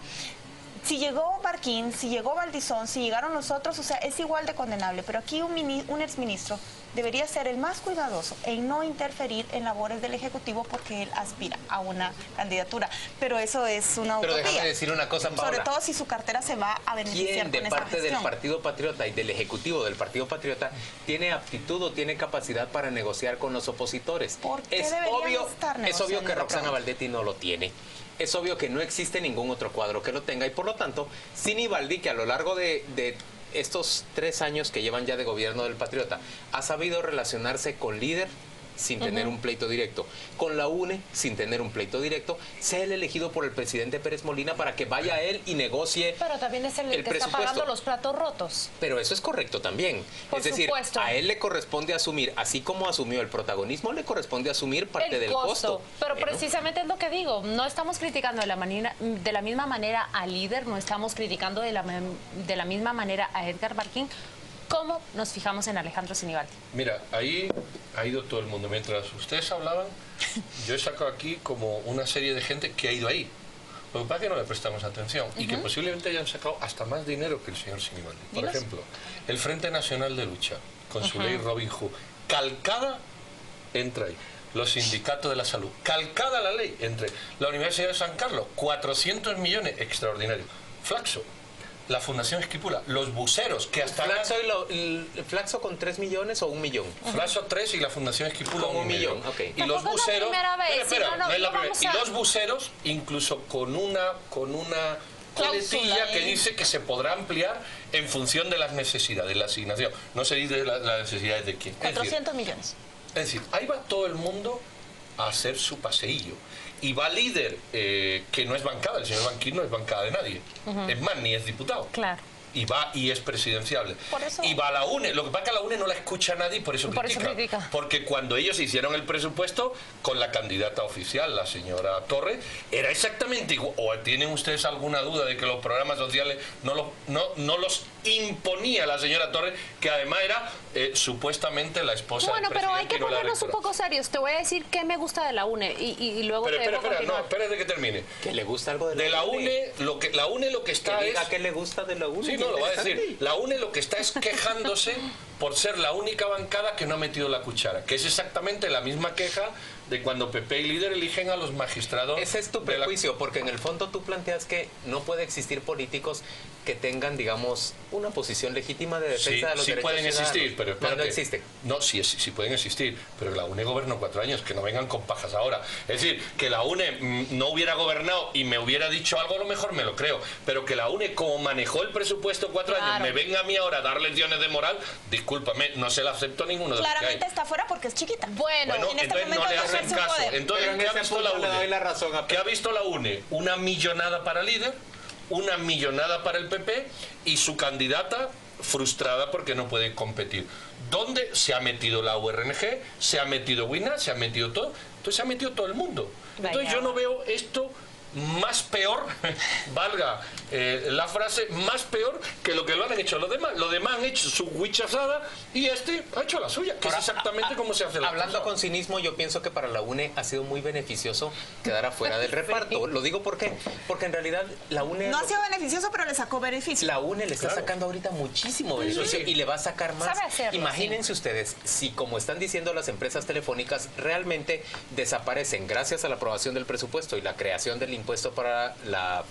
Si llegó Barquín, si llegó Valdizón, si llegaron los otros, o sea, es igual de condenable, pero aquí un exministro debería ser el más cuidadoso en no interferir en labores del Ejecutivo porque él aspira a una candidatura. Pero eso es una utopía. Pero déjame decir una cosa, Paola. Sobre todo si su cartera se va a beneficiar ¿Quién de parte del Partido Patriota y del Ejecutivo del Partido Patriota tiene aptitud o tiene capacidad para negociar con los opositores? Es obvio que Roxana Baldetti no lo tiene. Es obvio que no existe ningún otro cuadro que lo tenga y por lo tanto, Sinibaldi, que a lo largo de estos 3 años que llevan ya de gobierno del Patriota, ha sabido relacionarse con Líder sin tener un pleito directo, con la UNE sin tener un pleito directo, sea el elegido por el presidente Pérez Molina para que vaya él y negocie. Pero también es el que está pagando los platos rotos. Pero eso es correcto también. Por es decir, supuesto. A él le corresponde asumir, así como asumió el protagonismo, le corresponde asumir parte del costo. Pero precisamente es lo que digo, no estamos criticando de la misma manera al Líder, no estamos criticando de la misma manera a Edgar Barquín. ¿Cómo nos fijamos en Alejandro Sinibaldi? Mira, ahí ha ido todo el mundo. Mientras ustedes hablaban, yo he sacado aquí como una serie de gente que ha ido ahí. Lo que pasa es que no le prestamos atención y que posiblemente hayan sacado hasta más dinero que el señor Sinibaldi. Por ejemplo, el Frente Nacional de Lucha, con su ley Robin Hood, calcada, entra ahí. los sindicatos de la salud. Calcada la ley entre la Universidad de San Carlos, 400 millones, extraordinario. Flaxo, la Fundación Esquipula, los buceros, que hasta... ¿Flaxo con 3 millones o 1 millón? Flaxo 3 y la Fundación Esquipula con 1 millón. Okay. Y los buceros... Y los buceros, incluso con una coletilla que dice que se podrá ampliar en función de las necesidades, la asignación. No se dice las necesidades de quién. 400 millones. Es decir, ahí va todo el mundo a hacer su paseillo. Y va líder, que no es bancada, el señor Banquín no es bancada de nadie. Es más, ni es diputado. Claro. Y va y es presidenciable. Por eso... Y va a la UNE. Lo que pasa es que a la UNE no la escucha nadie y por eso critica. Porque cuando ellos hicieron el presupuesto con la candidata oficial, la señora Torres, era exactamente igual. ¿O tienen ustedes alguna duda de que los programas sociales no los imponía la señora Torres, que además era supuestamente la esposa del presidente? Pero hay que ponernos un poco serios. Te voy a decir qué me gusta de la UNE y luego te dejo continuar. Espérate que termine. ¿Que le gusta algo de la UNE? La UNE lo que está que diga qué le gusta de la UNE. Sí, no, lo va a decir. La UNE lo que está es quejándose por ser la única bancada que no ha metido la cuchara, que es exactamente la misma queja de cuando PP y Líder eligen a los magistrados. Ese es tu prejuicio, porque en el fondo tú planteas que no puede existir políticos que tengan, digamos, una posición legítima de defensa de los derechos pueden existir, pero espérate. No existe. No, sí pueden existir, pero la UNE gobernó 4 años, que no vengan con pajas ahora. Es decir, que la UNE no hubiera gobernado y me hubiera dicho algo, a lo mejor me lo creo, pero que la UNE, como manejó el presupuesto 4 años, me venga a mí ahora a dar lecciones de moral, discúlpame, no se la acepto ninguno de los que hay. Claramente está fuera porque es chiquita. Bueno, en este entonces no le hacen caso. Entonces, ¿qué ha visto la UNE? ¿Qué ha visto la UNE? Una millonada para Líder, una millonada para el PP y su candidata frustrada porque no puede competir. ¿Dónde se ha metido la URNG? ¿Se ha metido WINA? ¿Se ha metido todo? Entonces se ha metido todo el mundo. Entonces yo no veo esto más peor, valga la frase, más peor que lo que lo han hecho los demás. Los demás han hecho su huichazada y este ha hecho la suya, que es exactamente como se hace la Hablando con cinismo, yo pienso que para la UNE ha sido muy beneficioso quedar afuera del reparto. Lo digo porque en realidad la UNE... No ha sido beneficioso, pero le sacó beneficio. La UNE le está sacando ahorita muchísimo beneficio y le va a sacar más. Sabe hacerlo, Imagínense ustedes, si como están diciendo las empresas telefónicas, realmente desaparecen gracias a la aprobación del presupuesto y la creación del impuesto para la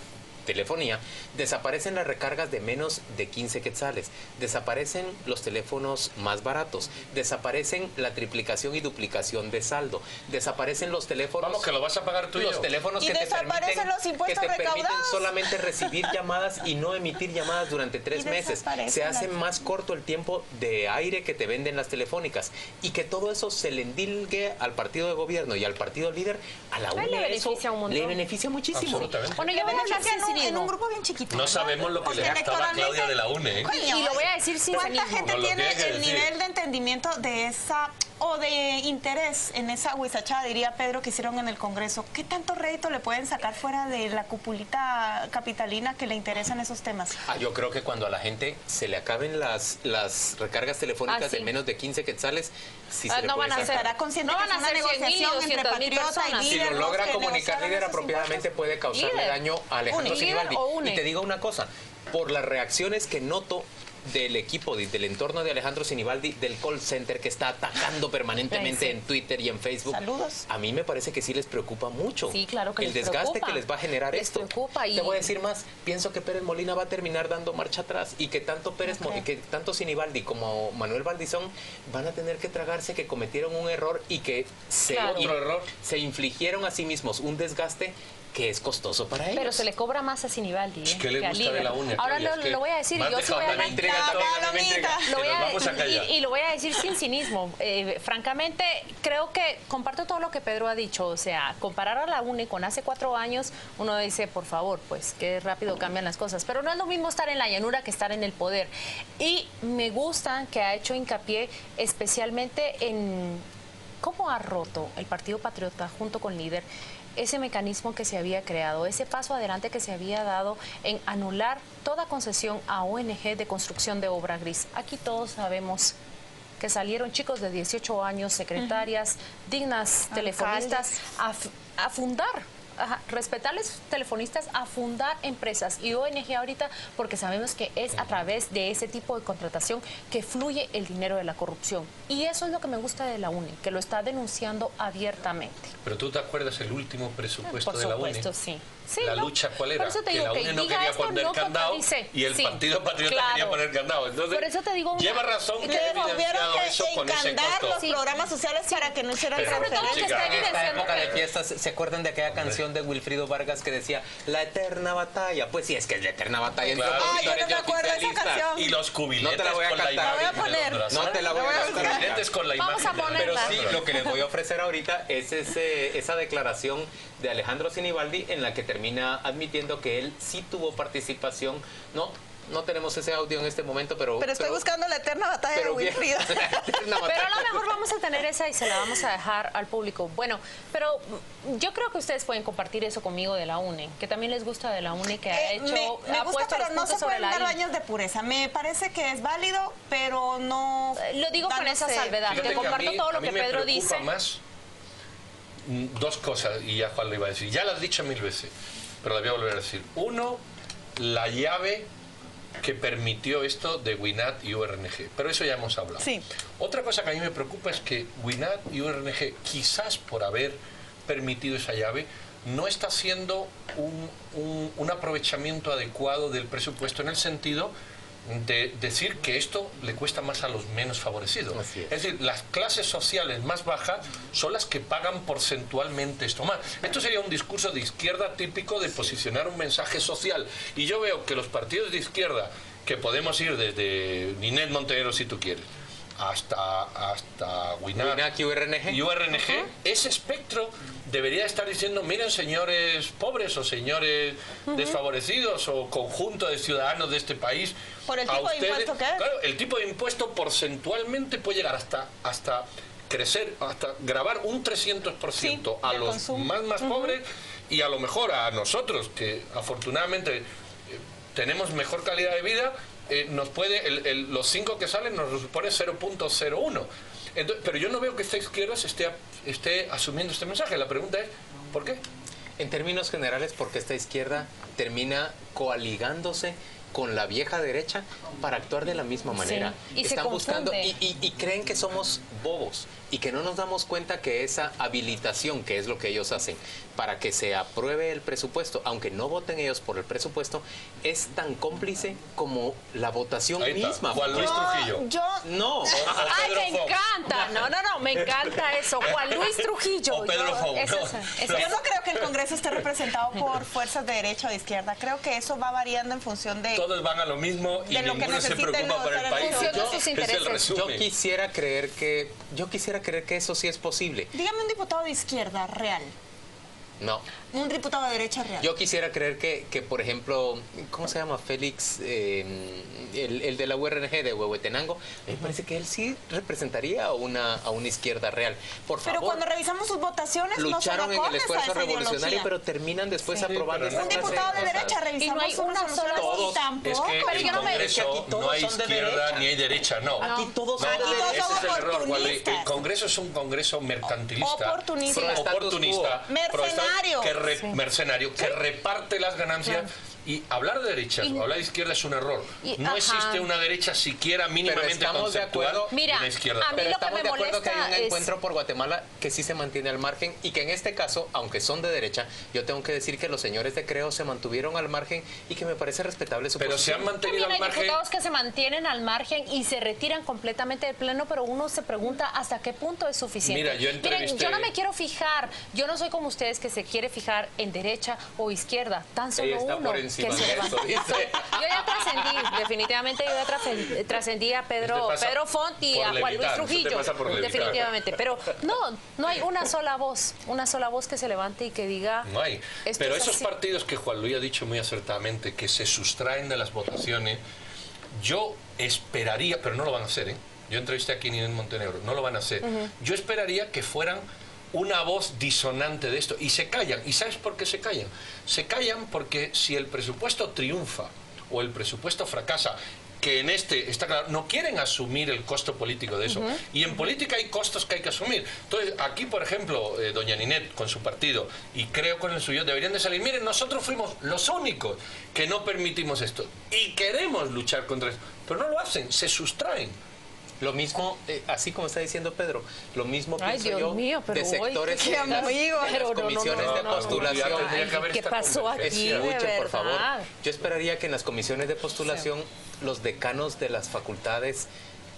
telefonía, desaparecen las recargas de menos de 15 quetzales, desaparecen los teléfonos más baratos, desaparecen la triplicación y duplicación de saldo, desaparecen los teléfonos... Vamos, que lo vas a pagar tú y los yo. Teléfonos y que desaparecen los impuestos recaudados. permiten solamente recibir llamadas y no emitir llamadas durante 3 meses. Se hace más corto el tiempo de aire que te venden las telefónicas y que todo eso se le endilgue al partido de gobierno y al partido líder, a la UNE le beneficia muchísimo. Bueno, yo voy a hablar en un grupo bien chiquito. No sabemos lo que le gastaba Claudia de la UNE. Y lo voy a decir sin ¿Cuánta cinismo? gente tiene el nivel de entendimiento de esa o de interés en esa huizachada, diría Pedro, que hicieron en el Congreso? ¿Qué tanto rédito le pueden sacar fuera de la cupulita capitalina que le interesan esos temas? Yo creo que cuando a la gente se le acaben las recargas telefónicas de menos de 15 quetzales, sí se le no puede van a sacar. estar consciente que es una negociación entre Patriota y Si Líder. lo logra comunicar Líder apropiadamente, puede causarle daño a Alejandro Sinibaldi. Y te digo una cosa, por las reacciones que noto del equipo, del entorno de Alejandro Sinibaldi, del call center que está atacando permanentemente en Twitter y en Facebook. Saludos. A mí me parece que sí les preocupa mucho. Sí, claro que el desgaste que les va a generar esto. Preocupa Te voy a decir más, pienso que Pérez Molina va a terminar dando marcha atrás y que tanto que tanto Sinibaldi como Manuel Valdizón van a tener que tragarse que cometieron un error y que se infligieron a sí mismos un desgaste que es costoso para ellos. Pero se le cobra más a Sinibaldi ¿Qué le gusta de la UNE? Ahora lo voy a decir, yo sí voy a y lo voy a decir sin cinismo. Francamente, creo que comparto todo lo que Pedro ha dicho. O sea, comparar a la UNE con hace 4 años, uno dice, por favor, pues qué rápido cambian las cosas. Pero no es lo mismo estar en la llanura que estar en el poder. Y me gusta que ha hecho hincapié especialmente en cómo ha roto el Partido Patriota junto con Líder ese mecanismo que se había creado, ese paso adelante que se había dado en anular toda concesión a ONG de construcción de obra gris. Aquí todos sabemos que salieron chicos de 18 años, secretarias, dignas telefonistas, a fundar respetarles telefonistas a fundar empresas y ONG ahorita, porque sabemos que es a través de ese tipo de contratación que fluye el dinero de la corrupción. Y eso es lo que me gusta de la UNE, que lo está denunciando abiertamente. Pero tú te acuerdas el último presupuesto de la UNE. Por supuesto, sí. Sí, la lucha cuál era, por eso te que digo, la UNE no quería poner candado y el Partido Patriota quería poner candado. Entonces, por eso te digo lleva razón que he evidenciado eso con ese costo. Los programas sociales para que no hicieran transferencias. En esta época de fiestas, ¿se acuerdan de aquella canción de Wilfrido Vargas que decía La eterna batalla? Pues sí, es que es la eterna batalla. Claro. Yo no me acuerdo de esa canción. Y los cubiletes no te la voy a con cantar. la imagen. No te la voy a cantar. Los cubiletes con la imagen. Pero sí, lo que les voy a ofrecer ahorita es esa declaración de Alejandro Sinibaldi en la que termina admitiendo que él sí tuvo participación. No tenemos ese audio en este momento, pero estoy buscando la eterna batalla de Wilfrido. Pero a lo mejor vamos a tener esa y se la vamos a dejar al público. Bueno, pero yo creo que ustedes pueden compartir eso conmigo de la UNE, que también les gusta de la UNE, que ha hecho... Me gusta, pero no se pueden dar baños de pureza. Me parece que es válido, pero no... Lo digo con esa salvedad, que comparto todo lo que Pedro dice. Más dos cosas, y ya Juan lo iba a decir. Ya lo has dicho 1000 veces, pero lo voy a volver a decir. Uno, la llave que permitió esto de WINAT y URNG, pero eso ya hemos hablado. Sí. Otra cosa que a mí me preocupa es que WINAT y URNG, quizás por haber permitido esa llave, no está haciendo un aprovechamiento adecuado del presupuesto, en el sentido de decir que esto le cuesta más a los menos favorecidos. Es decir, las clases sociales más bajas son las que pagan porcentualmente esto más. Esto sería un discurso de izquierda típico de posicionar un mensaje social. Y yo veo que los partidos de izquierda, que podemos ir desde Ninette Montenegro, si tú quieres, hasta WINAT y URNG, ese espectro debería estar diciendo, miren, señores pobres o señores desfavorecidos o conjunto de ciudadanos de este país, por el tipo de impuesto que es. Claro, el tipo de impuesto porcentualmente puede llegar hasta crecer, hasta grabar un 300% a los más pobres, y a lo mejor a nosotros, que afortunadamente tenemos mejor calidad de vida, nos puede, los 5 que salen nos supone 0.01. Pero yo no veo que esta izquierda esté asumiendo este mensaje. La pregunta es, ¿por qué? En términos generales, porque esta izquierda termina coaligándose con la vieja derecha para actuar de la misma manera. Sí, y están buscando y creen que somos bobos y que no nos damos cuenta que esa habilitación, que es lo que ellos hacen para que se apruebe el presupuesto, aunque no voten ellos por el presupuesto, es tan cómplice como la votación misma. Juan Luis Trujillo. No. ¡Ay, me encanta! No, me encanta eso. Juan Luis Trujillo. O Pedro Fou. Yo no creo que el Congreso esté representado por fuerzas de derecha o de izquierda. Creo que eso va variando en función de... Todos van a lo mismo y ninguno se preocupa por el país. Yo quisiera creer que eso sí es posible. Dígame un diputado de izquierda real. No. Un diputado de derecha real. Yo quisiera creer que por ejemplo, ¿cómo se llama? Félix, el de la URNG de Huehuetenango, me parece que él sí representaría a una izquierda real. Por favor. Pero cuando revisamos sus votaciones, lucharon no en el esfuerzo revolucionario, pero terminan después aprobando un diputado de derecha, revisamos y no hay una sola voz. Es que pero en yo Congreso no hay izquierda ni hay derecha, no. Aquí todos son de derecha. derecha. Ese es el error. El Congreso es un Congreso mercantilista, oportunista, mercenario, que reparte las ganancias. Y hablar de derechas o hablar de izquierda es un error. No existe una derecha siquiera mínimamente conceptual de una izquierda. Pero estamos de acuerdo que hay un encuentro por Guatemala que sí se mantiene al margen, y que en este caso, aunque son de derecha, yo tengo que decir que los señores de Creo se mantuvieron al margen y que me parece respetable su posición. Pero se han mantenido al margen. Hay diputados que se mantienen al margen y se retiran completamente del pleno, pero uno se pregunta hasta qué punto es suficiente. Mira, Miren, yo no me quiero fijar, yo no soy como ustedes que se quiere fijar en derecha o izquierda, tan solo uno que se levanta. Yo ya trascendí, definitivamente yo ya trascendí a Pedro Font y a Juan Luis Trujillo, definitivamente, pero no hay una sola voz que se levante y que diga. No hay, pero esos partidos que Juan Luis ha dicho muy acertadamente, que se sustraen de las votaciones, yo esperaría, pero no lo van a hacer, yo entrevisté aquí en Montenegro, no lo van a hacer, yo esperaría que fueran una voz disonante de esto, y se callan. ¿Y sabes por qué se callan? Se callan porque si el presupuesto triunfa o el presupuesto fracasa, que en este, está claro, no quieren asumir el costo político de eso. Y en política hay costos que hay que asumir. Entonces, aquí, por ejemplo, doña Ninette con su partido, y creo con el suyo, deberían de salir. Miren, nosotros fuimos los únicos que no permitimos esto. Y queremos luchar contra esto. Pero no lo hacen, se sustraen. Lo mismo, así como está diciendo Pedro, lo mismo pienso Dios yo mío, pero de sectores hoy, de las comisiones de postulación. ¿Qué pasó aquí, Escuchen, por favor. verdad? Yo esperaría que en las comisiones de postulación los decanos de las facultades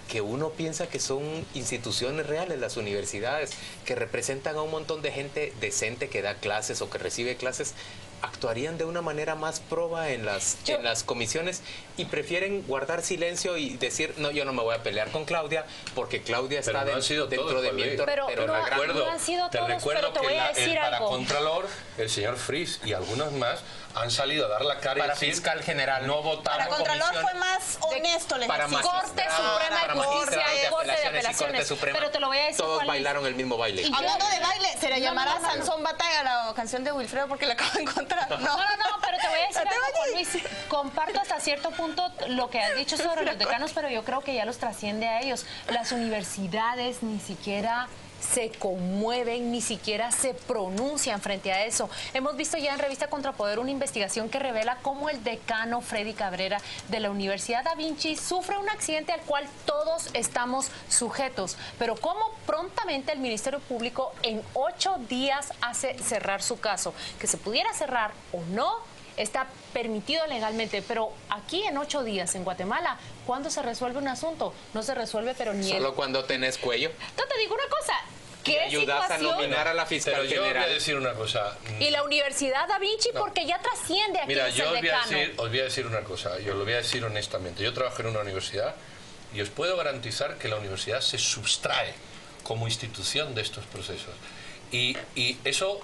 que uno piensa que son instituciones reales, las universidades, que representan a un montón de gente decente que da clases o que recibe clases, actuarían de una manera más proba en las comisiones y prefieren guardar silencio y decir, no, yo no me voy a pelear con Claudia porque Claudia está dentro de mi entorno. Pero no han sido todos, pero te voy a decir para algo. Contralor, el señor Fris y algunos más han salido a dar la cara para y decir, fiscal general. No votamos. Para Contralor fue más honesto, les para decía. Corte Suprema de Justicia, Corte de Apelaciones. Pero te lo voy a decir. Todos bailaron el mismo baile. Hablando de baile, se le llamará Sansón Batalla la canción de Wilfredo porque la acabo de encontrar. No, pero te voy a decir algo, Juan Luis. Comparto hasta cierto punto lo que has dicho sobre los decanos, pero yo creo que ya los trasciende a ellos. Las universidades ni siquiera se conmueven, ni siquiera se pronuncian frente a eso. Hemos visto ya en Revista Contrapoder una investigación que revela cómo el decano Freddy Cabrera de la Universidad Da Vinci sufre un accidente al cual todos estamos sujetos, pero cómo prontamente el Ministerio Público en 8 días hace cerrar su caso. Que se pudiera cerrar o no está permitido legalmente, pero aquí en 8 días en Guatemala, ¿cuándo se resuelve un asunto? No se resuelve, pero ni Solo cuando tenés cuello. Entonces te digo una cosa, ¿qué ayudas situación? a nominar a la fiscal pero yo general? voy a decir una cosa. Y la Universidad Da Vinci, porque ya trasciende aquí. Mira, es yo el decano. os voy a decir una cosa, yo lo voy a decir honestamente. Yo trabajo en una universidad y os puedo garantizar que la universidad se sustrae como institución de estos procesos. Y eso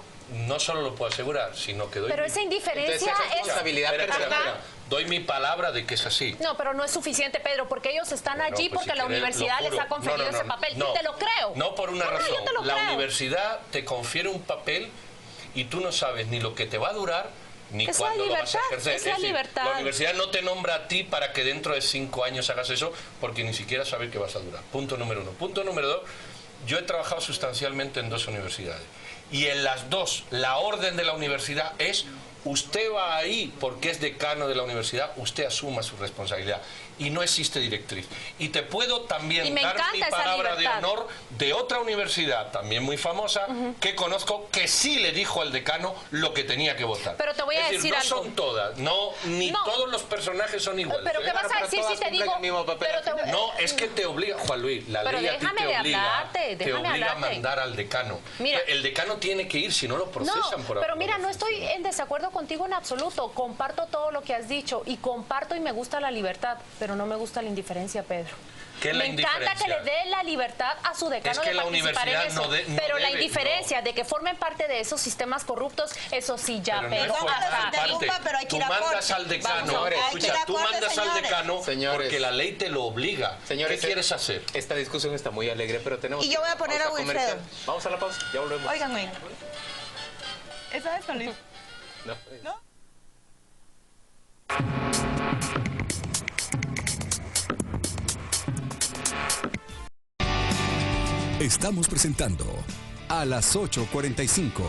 no solo lo puedo asegurar, sino que doy... Pero esa indiferencia es... responsabilidad Espera. Doy mi palabra de que es así. No, pero no es suficiente, Pedro, porque ellos están allí pues porque si la quieres, universidad lo juro. les ha conferido ese papel. No, Te lo creo. No por una razón. Yo te lo la creo. universidad te confiere un papel y tú no sabes ni lo que te va a durar ni Es cuándo la lo vas a libertad, ejercer. es la libertad. La universidad no te nombra a ti para que dentro de 5 años hagas eso porque ni siquiera sabes que vas a durar. Punto número 1. Punto número 2. Yo he trabajado sustancialmente en 2 universidades. Y en las 2, la orden de la universidad es: usted va ahí porque es decano de la universidad, usted asuma su responsabilidad. Y no existe directriz. Y te puedo también dar mi palabra de honor de otra universidad, también muy famosa, que conozco, que sí le dijo al decano lo que tenía que votar. Pero te voy a decir no algo. son todas, ni todos los personajes son iguales. Pero ¿qué vas a decir si te digo? No, es que te obliga, Juan Luis, la ley a ti te obliga a mandar al decano. Mira, el decano tiene que ir, si no lo procesan por pero mira, no estoy en desacuerdo contigo en absoluto. Comparto todo lo que has dicho y comparto y me gusta la libertad, pero no me gusta la indiferencia, Pedro. Me encanta que le dé la libertad a su decano de participar en eso, pero la indiferencia de que formen parte de esos sistemas corruptos, eso sí ya, pero tú mandas al decano, tú mandas al decano porque la ley te lo obliga. Señores, ¿qué quieres hacer? Esta discusión está muy alegre, pero tenemos... Y yo voy a poner a Wilfredo. Vamos a la pausa, ya volvemos. Oigan, ¿esa es con Luis? ¿No? Estamos presentando a las 8:45.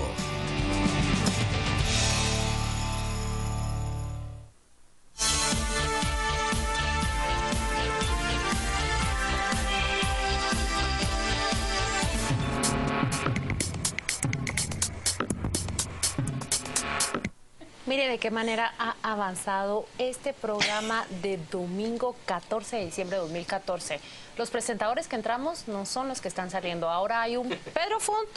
Mire de qué manera ha avanzado este programa de domingo 14 de diciembre de 2014. Los presentadores que entramos no son los que están saliendo. Ahora hay un Pedro Font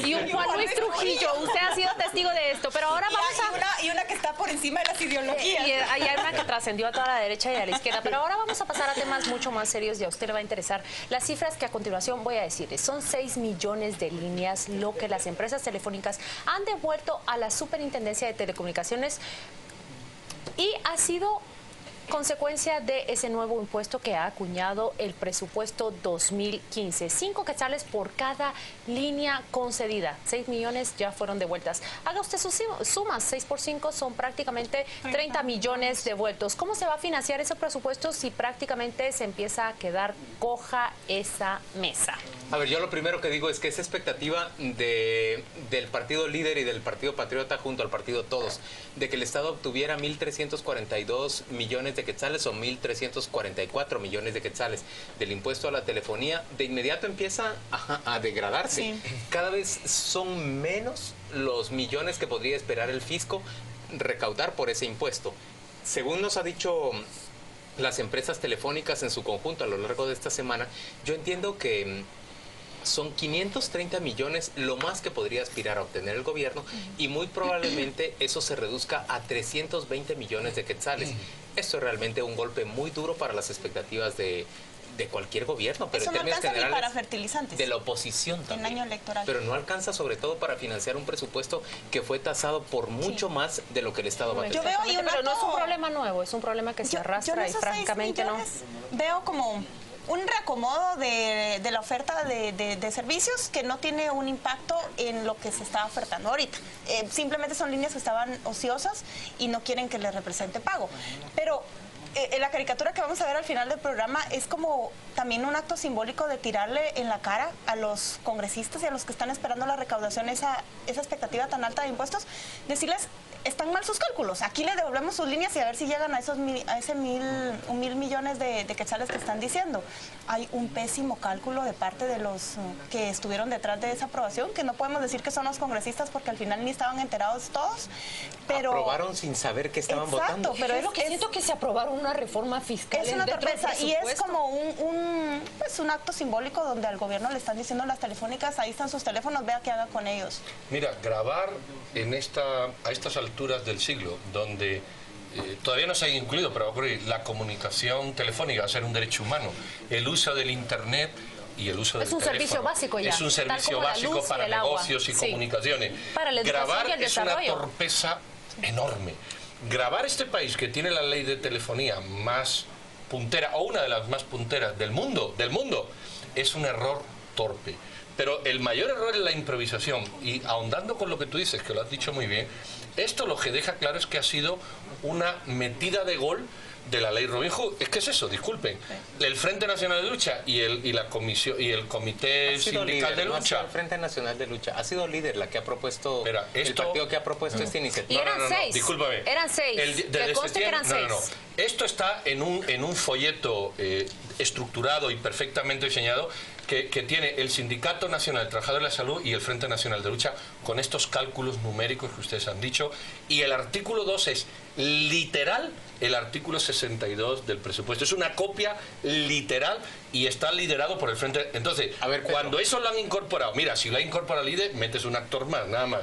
y un Juan Luis Trujillo. Usted ha sido testigo de esto, pero ahora vamos a... Y una que está por encima de las ideologías. Y hay una que trascendió a toda la derecha y a la izquierda. Pero ahora vamos a pasar a temas mucho más serios y a usted le va a interesar. Las cifras que a continuación voy a decirles. Son 6 millones de líneas lo que las empresas telefónicas han devuelto a la Superintendencia de Telecomunicaciones y ha sido consecuencia de ese nuevo impuesto que ha acuñado el presupuesto 2015. 5 quetzales por cada línea concedida. 6 millones ya fueron devueltas. Haga usted sus sumas. 6 por 5 son prácticamente 30 millones devueltos. ¿Cómo se va a financiar ese presupuesto si prácticamente se empieza a quedar coja esa mesa? A ver, yo lo primero que digo es que esa expectativa del partido líder y del partido patriota junto al partido Todos, de que el Estado obtuviera 1.342 millones de quetzales o 1.344 millones de quetzales del impuesto a la telefonía, de inmediato empieza a degradarse. Sí. Cada vez son menos los millones que podría esperar el fisco recaudar por ese impuesto. Según nos ha dicho las empresas telefónicas en su conjunto a lo largo de esta semana, yo entiendo que son 530 millones lo más que podría aspirar a obtener el gobierno y muy probablemente eso se reduzca a 320 millones de quetzales. Esto es realmente un golpe muy duro para las expectativas de cualquier gobierno, pero eso en términos generales para fertilizantes de la oposición también, en año electoral. Pero no alcanza sobre todo para financiar un presupuesto que fue tasado por mucho más de lo que el Estado va a tener. Yo veo ahí pero no es un problema nuevo, es un problema que se arrastra y francamente no. Veo como un reacomodo de la oferta de servicios que no tiene un impacto en lo que se está ofertando ahorita. Simplemente son líneas que estaban ociosas y no quieren que les represente pago. Pero la caricatura que vamos a ver al final del programa es como también un acto simbólico de tirarle en la cara a los congresistas y a los que están esperando la recaudación, esa expectativa tan alta de impuestos, decirles, están mal sus cálculos, aquí le devolvemos sus líneas y a ver si llegan a ese 1.000 millones de quetzales que están diciendo. Hay un pésimo cálculo de parte de los que estuvieron detrás de esa aprobación, que no podemos decir que son los congresistas porque al final ni estaban enterados todos, pero aprobaron sin saber que estaban votando. Pero es lo que siento, que se aprobaron una reforma fiscal. Es una torpeza y es como un acto simbólico donde al gobierno le están diciendo las telefónicas, ahí están sus teléfonos, vea qué haga con ellos. Mira, grabar a estas alturas del siglo, donde todavía no se ha incluido, pero va a ocurrir, la comunicación telefónica va a ser un derecho humano, el uso del internet y el uso del teléfono. Es un servicio básico ya. Es un servicio básico para negocios y comunicaciones. Para la educación grabar y el es desarrollo. una torpeza enorme. Grabar este país que tiene la ley de telefonía más puntera, o una de las más punteras del mundo, es un error torpe. Pero el mayor error es la improvisación. Y ahondando con lo que tú dices, que lo has dicho muy bien, esto lo que deja claro es que ha sido una metida de gol de la ley Robin Hood. Es que es eso, disculpen. El Frente Nacional de Lucha y la comisión y el Comité Sindical de Lucha. El Frente Nacional de Lucha ha sido líder la que ha propuesto, el partido que ha propuesto esta iniciativa. Y eran seis. Discúlpame. Eran seis. Que conste que eran seis. Esto está en un folleto estructurado y perfectamente diseñado que tiene el Sindicato Nacional de Trabajadores de la Salud y el Frente Nacional de Lucha con estos cálculos numéricos que ustedes han dicho, y el artículo 2 es literal el artículo 62 del presupuesto. Es una copia literal y está liderado por el Frente. Entonces, a ver, cuando eso lo han incorporado, mira, si lo ha incorporado el líder, metes un actor más, nada más.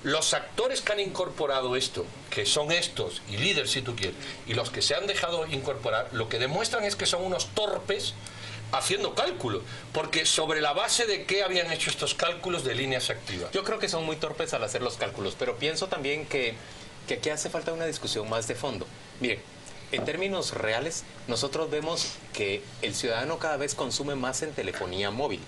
Los actores que han incorporado esto, que son estos, y líder si tú quieres, y los que se han dejado incorporar, lo que demuestran es que son unos torpes haciendo cálculos, porque sobre la base de qué habían hecho estos cálculos de líneas activas. Yo creo que son muy torpes al hacer los cálculos, pero pienso también que aquí hace falta una discusión más de fondo. Mire, en términos reales, nosotros vemos que el ciudadano cada vez consume más en telefonía móvil.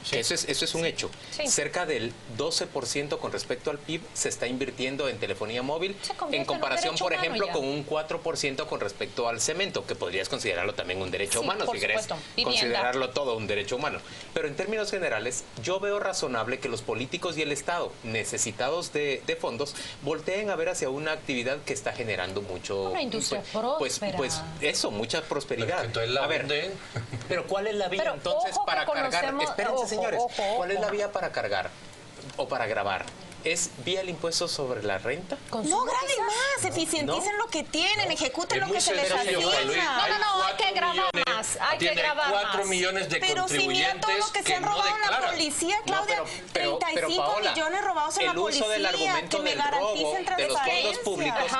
Sí. Eso es un hecho. Sí. Cerca del 12% con respecto al PIB se está invirtiendo en telefonía móvil, en comparación, por ejemplo, con un 4% con respecto al cemento, que podrías considerarlo también un derecho humano, si querés considerarlo todo un derecho humano. Pero en términos generales, yo veo razonable que los políticos y el Estado, necesitados de fondos, volteen a ver hacia una actividad que está generando mucho... Una industria próspera. Pues eso, mucha prosperidad. Entonces la venden. Pero ¿cuál es la vía entonces para cargar? Espérense, señores, ¿cuál es la vía para cargar o para grabar? ¿Es vía el impuesto sobre la renta? No graben más, eficienticen lo que tienen, ejecuten lo que se les asigna. No, hay que grabar más, hay que grabar 4 millones de pero contribuyentes. Si mira todo lo que se han robado en la policía, Claudia, 35 Paola, millones robados en la policía, el uso del argumento que me del robo garanticen de los fondos públicos,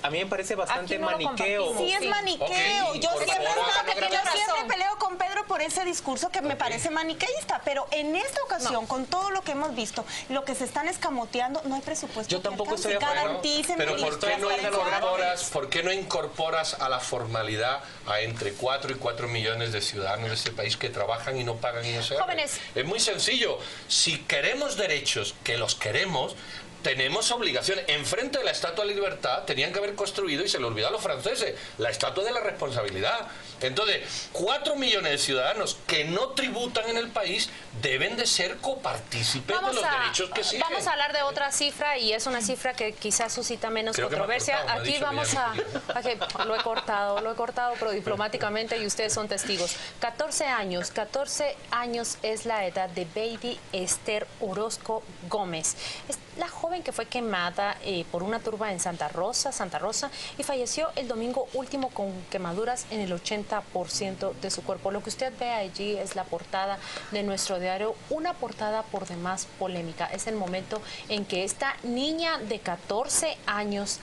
a mí me parece bastante maniqueo. Sí, es maniqueo. Yo siempre peleo con Pedro por ese discurso que me parece maniqueísta, pero en esta ocasión, con todo lo que hemos visto, lo que se están escamoteando, no hay presupuesto. Yo tampoco estoy de acuerdo. Pero ¿por qué no incorporas a la formalidad a entre 4 y 4 millones de ciudadanos de este país que trabajan y no pagan ISR? Jóvenes. Es muy sencillo. Si queremos derechos, que los queremos, tenemos obligación. Enfrente de la Estatua de la Libertad tenían que haber construido, y se le olvidó a los franceses, la Estatua de la Responsabilidad. Entonces, 4 millones de ciudadanos que no tributan en el país deben de ser copartícipes de los derechos que exigen. Vamos a hablar de otra cifra, y es una cifra que quizás suscita menos controversia. Aquí vamos lo he cortado, pero diplomáticamente, y ustedes son testigos. 14 años es la edad de Baby Esther Orozco Gómez. Es la joven que fue quemada por una turba en Santa Rosa, y falleció el domingo último con quemaduras en el 80% de su cuerpo. Lo que usted ve allí es la portada de nuestro diario, una portada por demás polémica. Es el momento en que esta niña de 14 años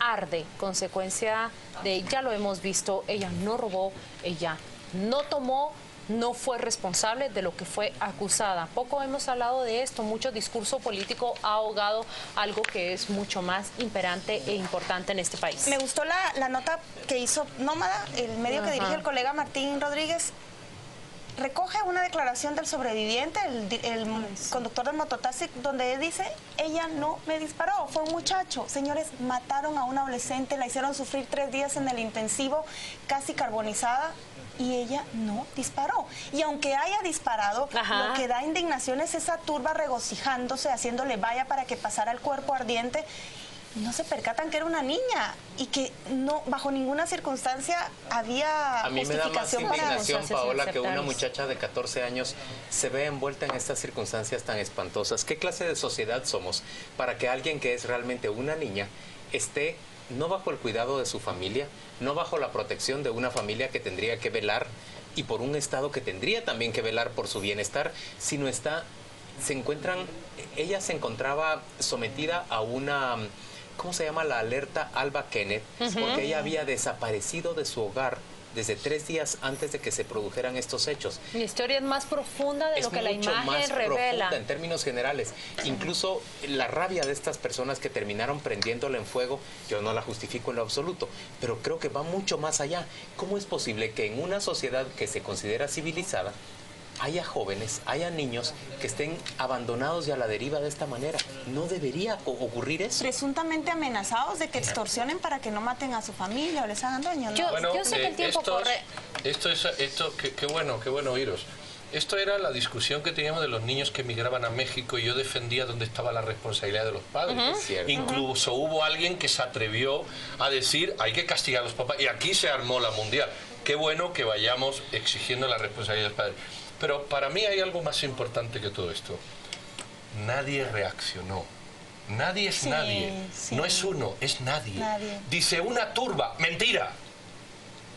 arde, consecuencia de, ya lo hemos visto, ella no robó, ella no tomó, no fue responsable de lo que fue acusada. Poco hemos hablado de esto, mucho discurso político ha ahogado algo que es mucho más imperante e importante en este país. Me gustó la nota que hizo Nómada, el medio que dirige el colega Martín Rodríguez. Recoge una declaración del sobreviviente, el conductor del mototaxi, donde él dice, ella no me disparó, fue un muchacho. Señores, mataron a una adolescente, la hicieron sufrir 3 días en el intensivo, casi carbonizada, y ella no disparó. Y aunque haya disparado, lo que da indignación es esa turba regocijándose, haciéndole valla para que pasara el cuerpo ardiente. No se percatan que era una niña y que no, bajo ninguna circunstancia había a mí justificación me da más para... indignación, Paola, que una muchacha de 14 años se ve envuelta en estas circunstancias tan espantosas. ¿Qué clase de sociedad somos para que alguien que es realmente una niña esté no bajo el cuidado de su familia, no bajo la protección de una familia que tendría que velar, y por un Estado que tendría también que velar por su bienestar, sino ella se encontraba sometida a una... ¿Cómo se llama? La alerta Alba Kenneth, porque ella había desaparecido de su hogar desde 3 días antes de que se produjeran estos hechos. La historia es más profunda de lo que la imagen revela. En términos generales. Incluso la rabia de estas personas que terminaron prendiéndola en fuego, yo no la justifico en lo absoluto, pero creo que va mucho más allá. ¿Cómo es posible que en una sociedad que se considera civilizada haya jóvenes, haya niños que estén abandonados y a la deriva de esta manera? No debería ocurrir eso. Presuntamente amenazados de que extorsionen para que no maten a su familia o les hagan daño, ¿no? Yo sé que el tiempo corre. Qué bueno oíros. Esto era la discusión que teníamos de los niños que emigraban a México, y yo defendía dónde estaba la responsabilidad de los padres. Incluso hubo alguien que se atrevió a decir, hay que castigar a los papás, y aquí se armó la mundial. Qué bueno que vayamos exigiendo la responsabilidad de los padres. Pero para mí hay algo más importante que todo esto. Nadie reaccionó. Nadie es nadie. No es uno, es nadie. Dice una turba. ¡Mentira!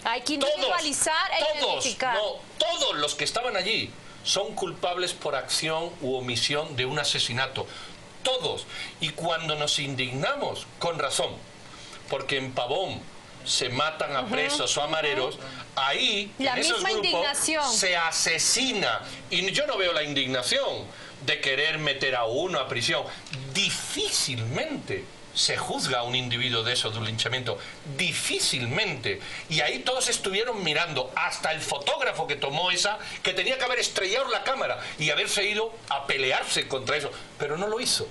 Hay que individualizar e identificar. Todos los que estaban allí son culpables por acción u omisión de un asesinato. Todos. Y cuando nos indignamos, con razón, porque en Pavón se matan a presos o a mareros, ahí, en esos grupos, se asesina. Y yo no veo la indignación de querer meter a uno a prisión. Difícilmente se juzga a un individuo de eso, de un linchamiento. Difícilmente. Y ahí todos estuvieron mirando, hasta el fotógrafo que tomó esa, que tenía que haber estrellado la cámara y haberse ido a pelearse contra eso. Pero no lo hizo.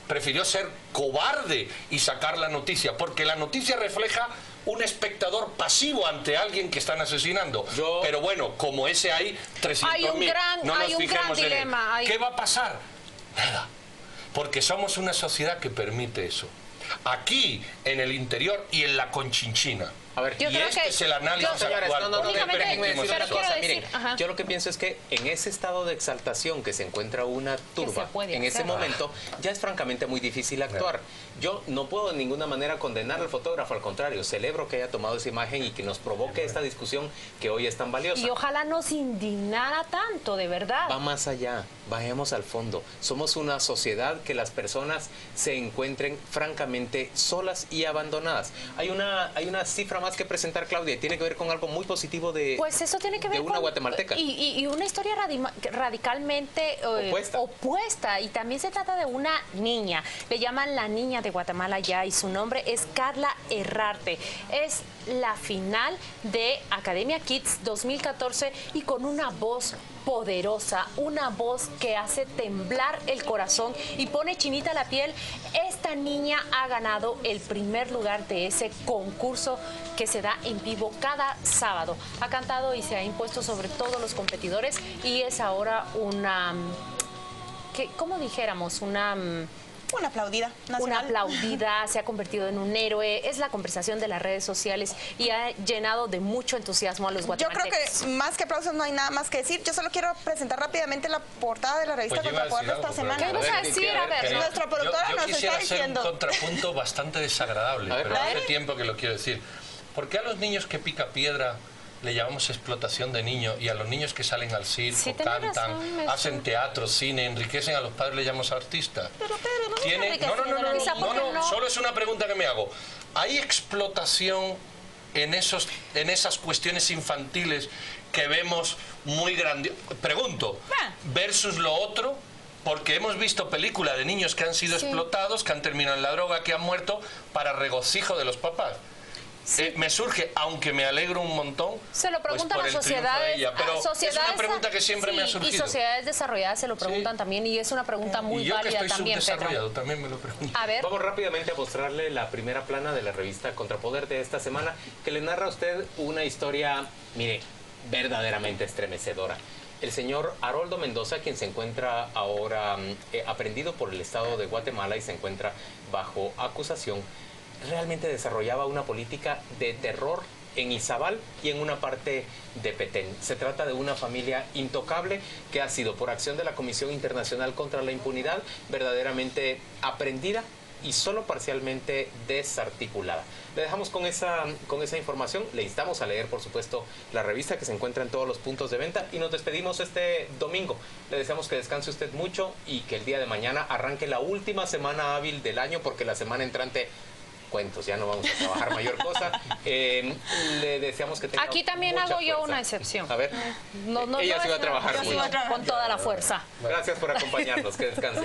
Prefirió ser cobarde y sacar la noticia, porque la noticia refleja un espectador pasivo ante alguien que están asesinando. Pero bueno, como ese hay 300.000, no nos fijemos en él. ¿Qué va a pasar? Nada. Porque somos una sociedad que permite eso. Aquí, en el interior y en la Conchinchina. A ver, y este es el análisis actual. Yo lo que pienso es que en ese estado de exaltación que se encuentra una turba, en ese momento, ya es francamente muy difícil actuar. Yo no puedo de ninguna manera condenar al fotógrafo, al contrario, celebro que haya tomado esa imagen y que nos provoque esta discusión que hoy es tan valiosa. Y ojalá nos indignara tanto, de verdad. Va más allá, bajemos al fondo. Somos una sociedad que las personas se encuentren francamente solas y abandonadas. Hay una cifra cifra más que presentar, Claudia, y tiene que ver con algo muy positivo de, pues eso tiene que ver de una con, guatemalteca. Y una historia radicalmente opuesta. Y también se trata de una niña. Le llaman la niña de Guatemala ya y su nombre es Carla Herrarte. Es la final de Academia Kids 2014 y con una voz poderosa, una voz que hace temblar el corazón y pone chinita la piel. Esta niña ha ganado el primer lugar de ese concurso que se da en vivo cada sábado. Ha cantado y se ha impuesto sobre todos los competidores y es ahora una, ¿cómo dijéramos? Una aplaudida nacional. Una aplaudida, se ha convertido en un héroe, es la conversación de las redes sociales y ha llenado de mucho entusiasmo a los guatemaltecos. Yo creo que más que aplausos no hay nada más que decir. Yo solo quiero presentar rápidamente la portada de la revista Contrapoder de esta semana. ¿Qué vas a decir? A ver, nuestra productora nos está diciendo. Yo quisiera hacer un contrapunto bastante desagradable, pero hace tiempo que lo quiero decir. ¿Por qué a los niños que pica piedra le llamamos explotación de niños y a los niños que salen al circo, cantan, hacen teatro, cine, enriquecen a los padres, le llamamos artistas? No, solo es una pregunta que me hago. ¿Hay explotación en esas cuestiones infantiles que vemos muy grandes? Pregunto, versus lo otro, porque hemos visto películas de niños que han sido explotados, que han terminado en la droga, que han muerto para regocijo de los papás. Me surge, aunque me alegro un montón, se lo preguntan pues a sociedades, pero es una pregunta que siempre me ha surgido. Y sociedades desarrolladas se lo preguntan también y es una pregunta muy válida también, Pedro. También me lo pregunto. A ver. Vamos rápidamente a mostrarle la primera plana de la revista Contrapoder de esta semana, que le narra a usted una historia, mire, verdaderamente estremecedora. El señor Haroldo Mendoza, quien se encuentra ahora aprehendido por el Estado de Guatemala y se encuentra bajo acusación, realmente desarrollaba una política de terror en Izabal y en una parte de Petén. Se trata de una familia intocable que ha sido, por acción de la Comisión Internacional contra la Impunidad, verdaderamente aprendida y solo parcialmente desarticulada. Le dejamos con esa información. Le instamos a leer, por supuesto, la revista que se encuentra en todos los puntos de venta y nos despedimos este domingo. Le deseamos que descanse usted mucho y que el día de mañana arranque la última semana hábil del año, porque la semana entrante cuentos, ya no vamos a trabajar mayor cosa. Le deseamos que tenga aquí también mucha hago yo fuerza. una excepción. A ver, ella sí va a trabajar con toda la fuerza. Gracias por acompañarnos, que descanse.